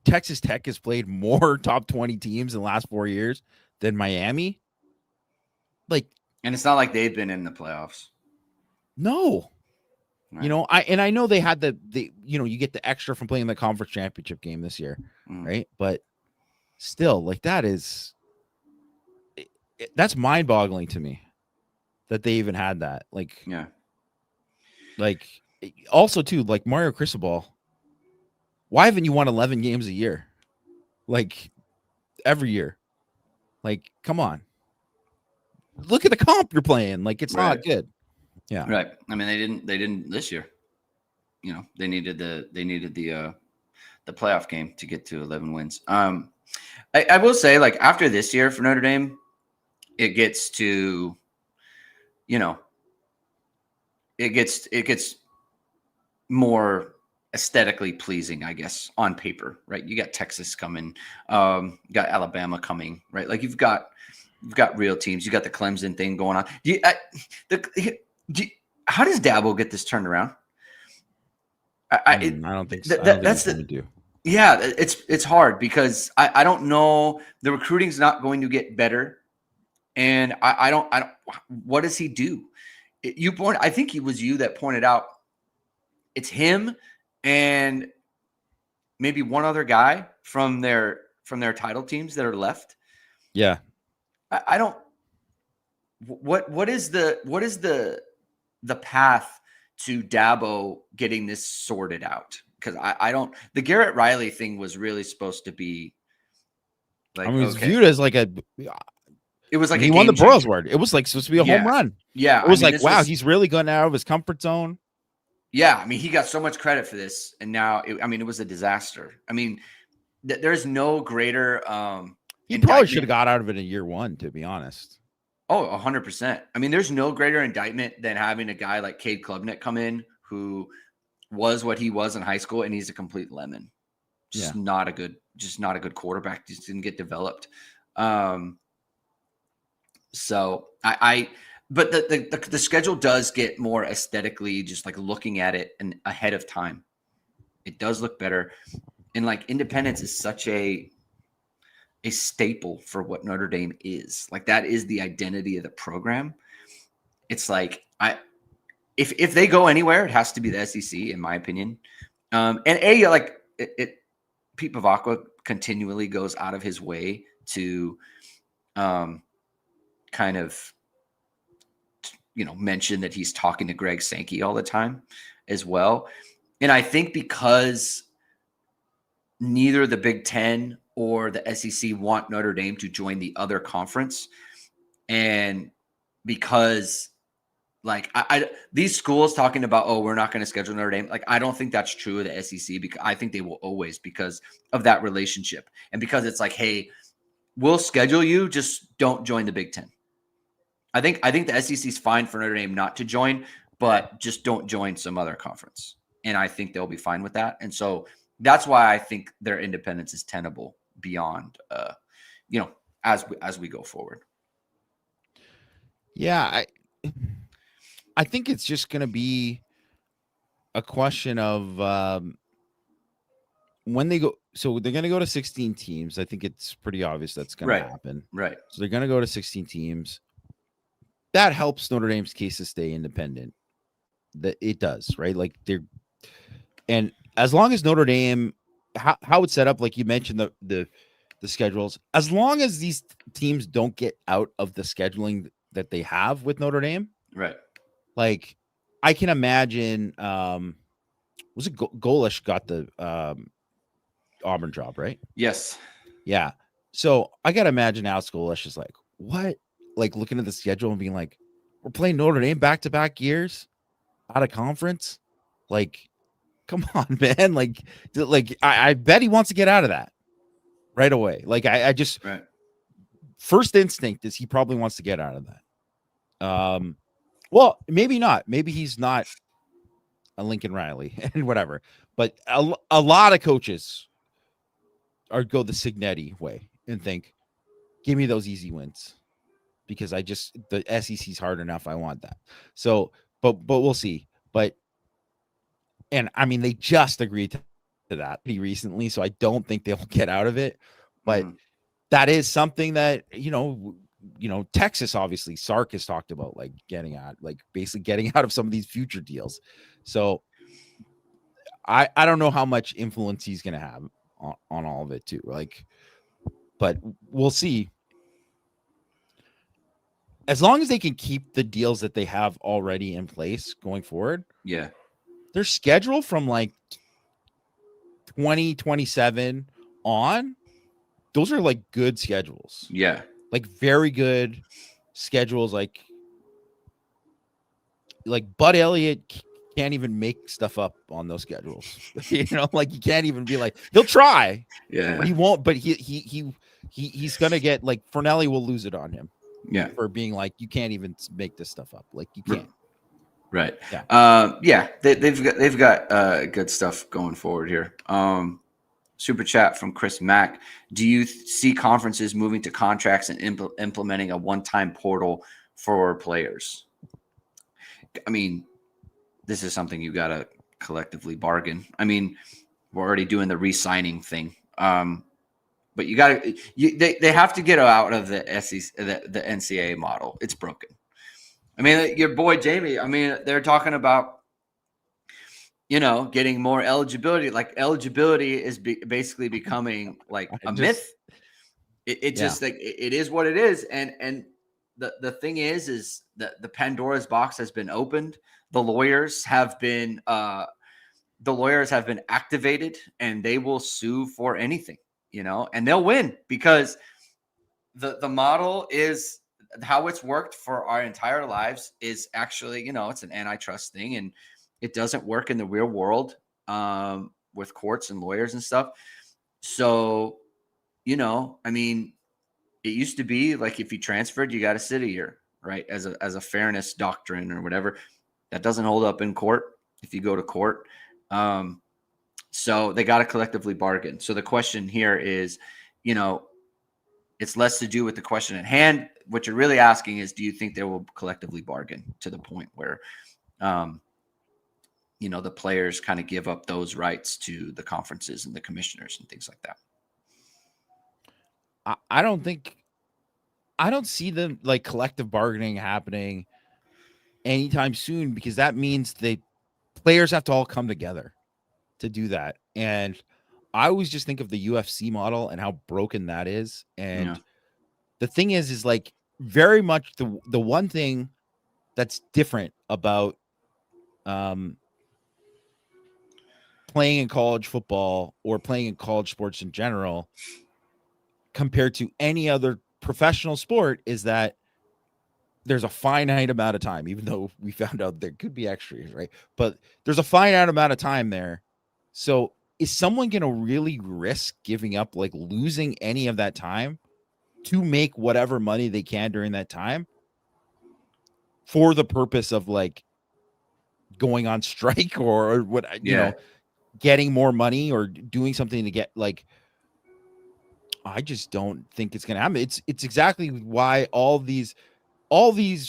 Texas Tech has played more top 20 teams in the last 4 years than Miami, like, and it's not like they've been in the playoffs. No. Right. I know they had the you get the extra from playing the conference championship game this year, right? But still, like, that's mind-boggling to me that they even had that. Like, yeah. Like, also too, like, Mario Cristobal, why haven't you won 11 games a year? Like, every year. Like, come on. Look at the comp you're playing. Like, it's not good. Yeah. Right. I mean, they didn't this year. They needed the playoff game to get to 11 wins. I will say, like, after this year for Notre Dame, it gets to, it gets more aesthetically pleasing, I guess, on paper, right? You got Texas coming, you got Alabama coming, right? Like, you've got real teams. You got the Clemson thing going on. How does Dabo get this turned around? I don't think so. That's the do. Yeah, it's hard because I don't know. The recruiting's not going to get better, and I don't. What does he do? I think it was you that pointed out. It's him and maybe one other guy from their title teams that are left. Yeah, I don't. What is the path to Dabo getting this sorted out? Because I don't. The Garrett Riley thing was really supposed to be Like, I mean, it was okay. viewed as like It was like he won the Burroughs Award. It was like supposed to be a home run. Yeah. It was like, wow, he's really gone out of his comfort zone. Yeah. I mean, he got so much credit for this. And now, it was a disaster. I mean, there's no greater. He probably should have got out of it in year one, to be honest. Oh, 100%. I mean, there's no greater indictment than having a guy like Cade Klubnik come in who was what he was in high school, and he's a complete lemon. Just not a good quarterback. Just didn't get developed. So but the schedule does get more aesthetically, just like looking at it and ahead of time. It does look better. And like Independence is such a staple for what Notre Dame is. Like that is the identity of the program. It's like if they go anywhere, it has to be the SEC, in my opinion. Pete Bavacqua continually goes out of his way to kind of mention that he's talking to Greg Sankey all the time as well. And I think because neither the Big Ten or the SEC want Notre Dame to join the other conference, and because like these schools talking about, oh, we're not going to schedule Notre Dame. Like, I don't think that's true of the SEC, because I think they will always, because of that relationship. And because it's like, hey, we'll schedule you, just don't join the Big Ten. I think the SEC is fine for Notre Dame not to join, but just don't join some other conference. And I think they'll be fine with that. And so that's why I think their independence is tenable beyond, as we go forward. Yeah, I think it's just going to be a question of when they go. So they're going to go to 16 teams. I think it's pretty obvious that's going to happen. Right. So they're going to go to 16 teams. That helps Notre Dame's case to stay independent. That it does, right? Like and as long as Notre Dame, how it's set up, like you mentioned the schedules, as long as these teams don't get out of the scheduling that they have with Notre Dame, right? Like, I can imagine, was it Golish got the Auburn job, right? Yes. Yeah. So I got to imagine Alex Golish is like, what? Like looking at the schedule and being like, we're playing Notre Dame back-to-back years out of conference. Like, come on, man. Like I bet he wants to get out of that right away. Like I just, first instinct is he probably wants to get out of that. Well, maybe not. Maybe he's not a Lincoln Riley and whatever. But a lot of coaches go the Signetti way and think, give me those easy wins, because the SEC's hard enough. I want that. So, but we'll see. And I mean, they just agreed to that pretty recently, so I don't think they'll get out of it. But that is something that, Texas, obviously, Sark has talked about, like basically getting out of some of these future deals. So I don't know how much influence he's going to have on all of it too. But we'll see. As long as they can keep the deals that they have already in place going forward. Yeah. Their schedule from 2027 on, those are good schedules. Yeah. Very good schedules. Like Bud Elliott can't even make stuff up on those schedules. You can't even be like, he'll try. Yeah. But he won't, but he's going to get Fornelli will lose it on him. Yeah. For being you can't even make this stuff up. You can't. Right. Yeah. They've got good stuff going forward here. Super chat from Chris Mack. Do you see conferences moving to contracts and implementing a one-time portal for players? I mean, this is something you got to collectively bargain. I mean, we're already doing the re-signing thing. But they have to get out of the SEC, the NCAA model. It's broken. I mean, your boy Jamie, I mean, they're talking about, getting more eligibility. Eligibility is basically becoming a myth. It just it is what it is. And the thing is that the Pandora's box has been opened. The lawyers have been activated, and they will sue for anything. and they'll win because the model is how it's worked for our entire lives is actually, it's an antitrust thing, and it doesn't work in the real world with courts and lawyers and stuff. So, I mean, it used to be like if you transferred, you got to sit a year, right? As a fairness doctrine or whatever. That doesn't hold up in court if you go to court. So they got to collectively bargain. So the question here is, it's less to do with the question at hand. What you're really asking is, do you think they will collectively bargain to the point where, the players kind of give up those rights to the conferences and the commissioners and things like that? I don't see the like collective bargaining happening anytime soon, because that means players have to all come together to do that. And I always just think of the UFC model and how broken that is. And the thing is like very much the one thing that's different about playing in college football or playing in college sports in general compared to any other professional sport is that there's a finite amount of time, even though we found out there could be extras, right? But there's a finite amount of time there. So is someone going to really risk giving up, like losing any of that time to make whatever money they can during that time for the purpose of like going on strike or what, getting more money or doing something to get like, I just don't think it's going to happen. It's exactly why all these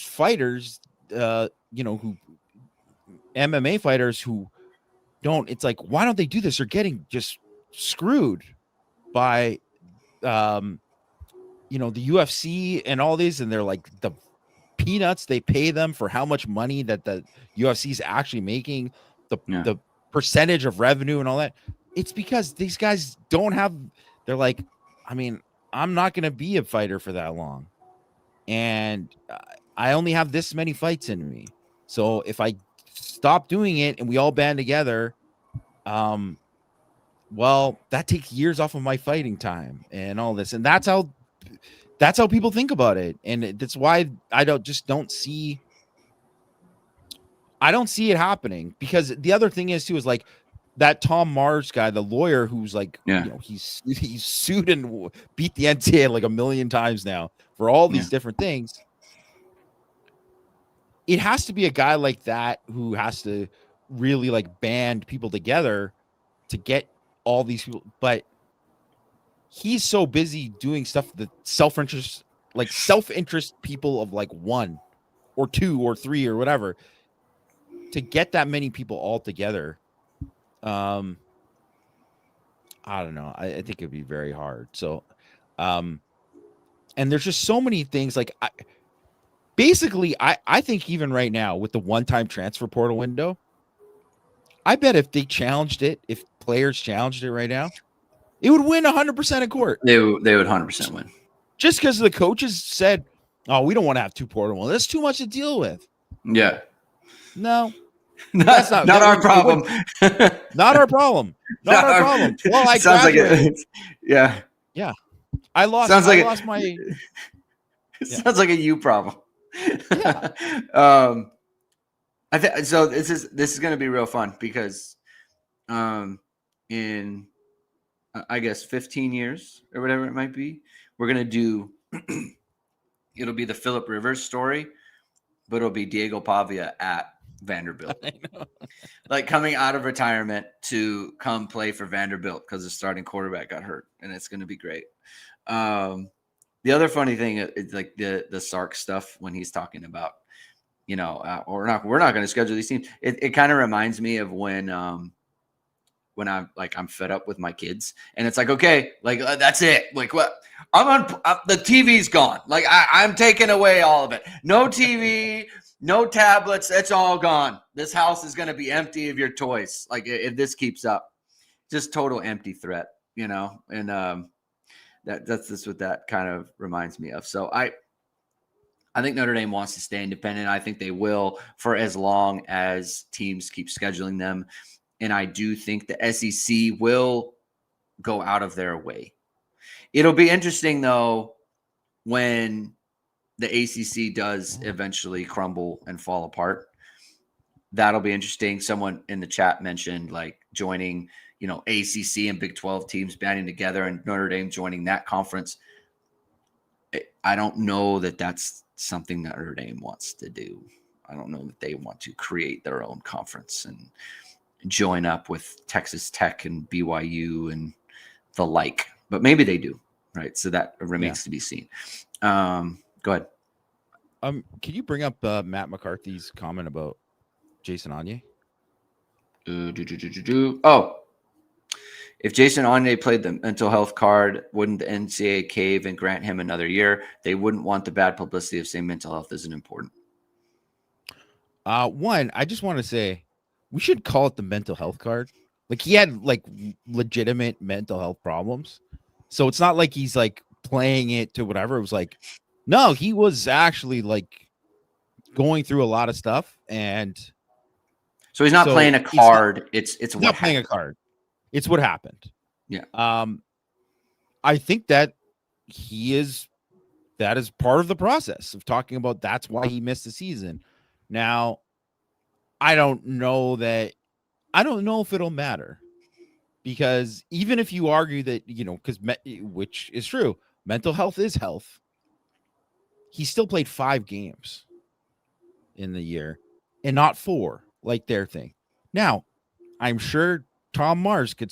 fighters, who MMA fighters who don't, it's like, why don't they do this? They're getting just screwed by, the UFC and all these, and they're like the peanuts they pay them for how much money that the UFC is actually making, the percentage of revenue and all that. It's because these guys don't have, they're like, I mean, I'm not going to be a fighter for that long. And I only have this many fights in me. So if I stop doing it and we all band together, well, that takes years off of my fighting time and all this. And that's how people think about it. And that's why I don't see it happening, because the other thing is too, is like that Tom Mars guy, the lawyer who's like, he's sued and beat the NCAA like 1 million times now for all these different things. It has to be a guy like that who has to really like band people together to get all these people. But he's so busy doing stuff that self-interest people of like 1 or 2 or 3 or whatever, to get that many people all together. I don't know. I think it'd be very hard. So, and there's just so many things like I think even right now with the one-time transfer portal window, I bet if they challenged it, if players challenged it right now, it would win 100% in court. They would 100% win. Just because the coaches said, "Oh, we don't want to have 2 portal. That's too much to deal with." Yeah. No. That's not our problem. Not our problem. Not our problem. Well, I sounds graduated. Like yeah. I lost my. It sounds like a you problem. Yeah. I think so. This is going to be real fun because, in I guess 15 years or whatever it might be, we're going to do. It'll be the Phillip Rivers story, but it'll be Diego Pavia at Vanderbilt, like coming out of retirement to come play for Vanderbilt because the starting quarterback got hurt, and it's going to be great. The other funny thing is like the Sark stuff when he's talking about, we're not going to schedule these teams. It kind of reminds me of when I'm fed up with my kids, and it's like, okay, like that's it. Like what? The TV's gone. Like I'm taking away all of it. No TV. No tablets. It's all gone. This house is going to be empty of your toys. Like if this keeps up, just total empty threat, and that's what that kind of reminds me of. So I think Notre Dame wants to stay independent. I think they will for as long as teams keep scheduling them. And I do think the SEC will go out of their way It'll be interesting though when the ACC does eventually crumble and fall apart. That'll be interesting. Someone in the chat mentioned like joining, ACC and Big 12 teams banding together and Notre Dame joining that conference. I don't know that that's something that Notre Dame wants to do. I don't know that they want to create their own conference and join up with Texas Tech and BYU and the like, but maybe they do, right? So that remains to be seen. Go ahead. Can you bring up Matt McCarthy's comment about Jason Onye? Oh, if Jason Onye played the mental health card, wouldn't the NCAA cave and grant him another year? They wouldn't want the bad publicity of saying mental health isn't important. One, I just want to say we should call it the mental health card. Like he had like legitimate mental health problems. So it's not like he's like playing it to whatever. It was like, no, he was actually like going through a lot of stuff. And so he's not playing a card. It's what not playing a card. It's what happened. Yeah. I think that that is part of the process of talking about that's why he missed the season. Now, I don't know if it'll matter, because even if you argue that, which is true, mental health is health. He still played 5 games in the year and not 4 like their thing. Now, I'm sure Tom Mars could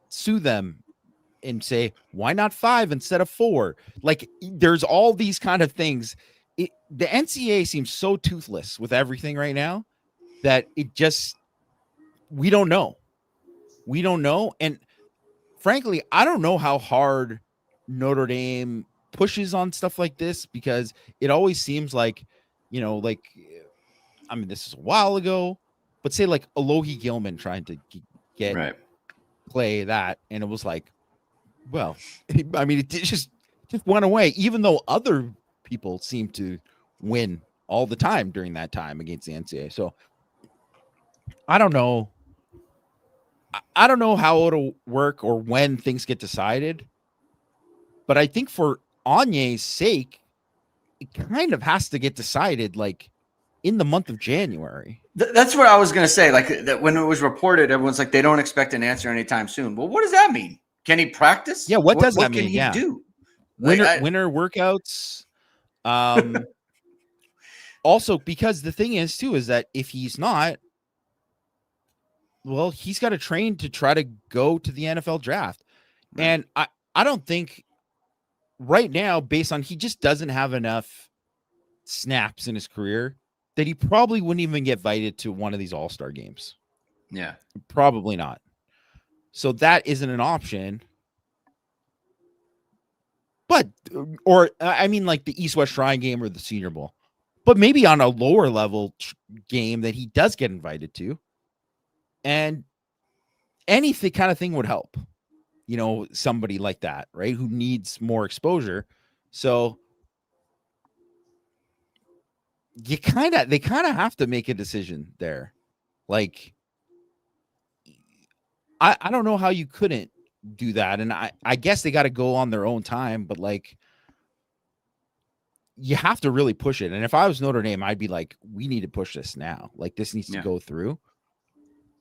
sue them and say, why not 5 instead of 4? Like there's all these kind of things. The NCAA seems so toothless with everything right now that we don't know. We don't know. And frankly, I don't know how hard Notre Dame pushes on stuff like this, because it always seems like, this is a while ago, but say like Alohi Gilman trying to get play that. And it was like, well, it just went away, even though other people seem to win all the time during that time against the NCAA. So I don't know. I don't know how it'll work or when things get decided, but I think for Onye's sake, it kind of has to get decided like in the month of January. That's what I was going to say. Like that when it was reported, everyone's like, they don't expect an answer anytime soon. Well, what does that mean? Can he practice? Yeah. What does that mean? What can he do? Winter workouts. Also, because the thing is too, is that if he's not, well, he's got to train to try to go to the NFL draft. Right. And I don't think right now, based on he just doesn't have enough snaps in his career, that he probably wouldn't even get invited to one of these all-star games. Yeah. Probably not. So that isn't an option. But, like the East-West Shrine game or the Senior Bowl. But maybe on a lower level game that he does get invited to. And anything kind of thing would help. Somebody like that, right? Who needs more exposure. So they kind of have to make a decision there. Like, I don't know how you couldn't do that. And I guess they got to go on their own time, but like, you have to really push it. And if I was Notre Dame, I'd be like, we need to push this now. Like this needs to go through.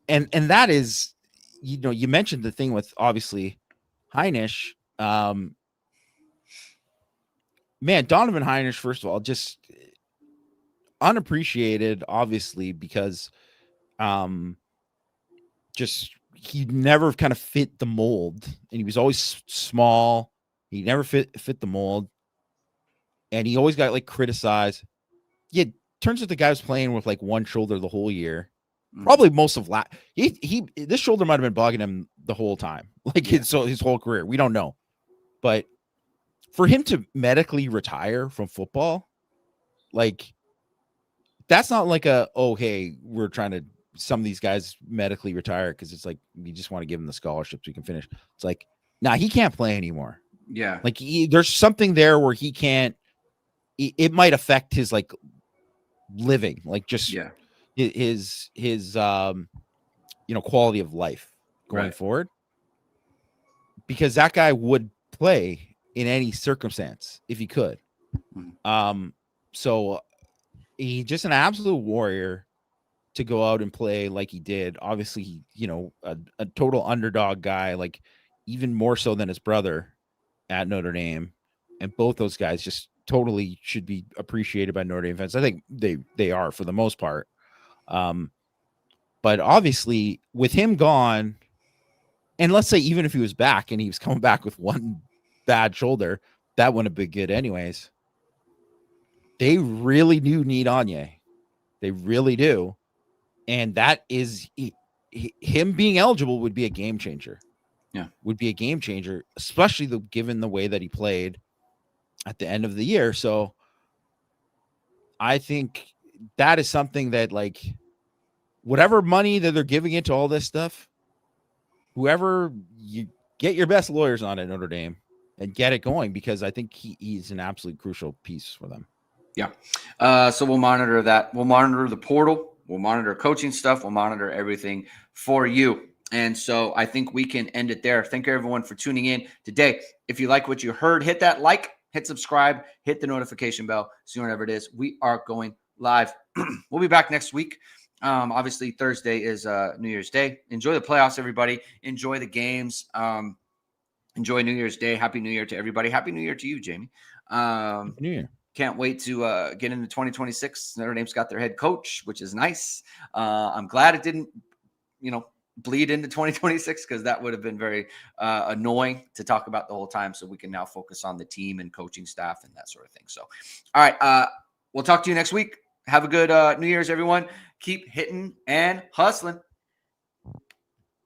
And that is, you mentioned the thing with obviously Heinisch. Man, Donovan Heinisch, first of all, just unappreciated, obviously, because just he never kind of fit the mold, and he was always small. He never fit the mold, and he always got like criticized. Yeah, turns out the guy was playing with like one shoulder the whole year. Probably most of this shoulder might have been bugging him the whole time, like his whole career. We don't know, but for him to medically retire from football, like that's not like hey, we're trying to some of these guys medically retire because it's like we just want to give him the scholarships so we can finish. It's like, nah, he can't play anymore. Yeah, like there's something there where he can't. It might affect his like living, like just his quality of life going forward, because that guy would play in any circumstance if he could. So he's just an absolute warrior to go out and play like he did. Obviously, a total underdog guy, like even more so than his brother at Notre Dame. And both those guys just totally should be appreciated by Notre Dame fans. I think they are for the most part. But obviously with him gone, and let's say even if he was back and he was coming back with one bad shoulder, that wouldn't have been good anyways. They really do need Uyeyama. They really do. And that is him being eligible would be a game changer. Yeah. Would be a game changer, especially given the way that he played at the end of the year. So I think that is something that, like, whatever money that they're giving into all this stuff, whoever you get your best lawyers on at Notre Dame and get it going, because I think he's an absolute crucial piece for them. Yeah. So we'll monitor that. We'll monitor the portal. We'll monitor coaching stuff. We'll monitor everything for you. And so I think we can end it there. Thank you, everyone, for tuning in today. If you like what you heard, hit that like, hit subscribe, hit the notification bell so whenever it is, we are going live. We'll be back next week. Obviously, Thursday is New Year's Day. Enjoy the playoffs, everybody. Enjoy the games. Enjoy New Year's Day. Happy New Year to everybody. Happy New Year to you, Jamie. Happy New Year. Can't wait to get into 2026. Notre Dame's got their head coach, which is nice. I'm glad it didn't, bleed into 2026, because that would have been very annoying to talk about the whole time. So we can now focus on the team and coaching staff and that sort of thing. So, all right, we'll talk to you next week. Have a good New Year's, everyone. Keep hitting and hustling.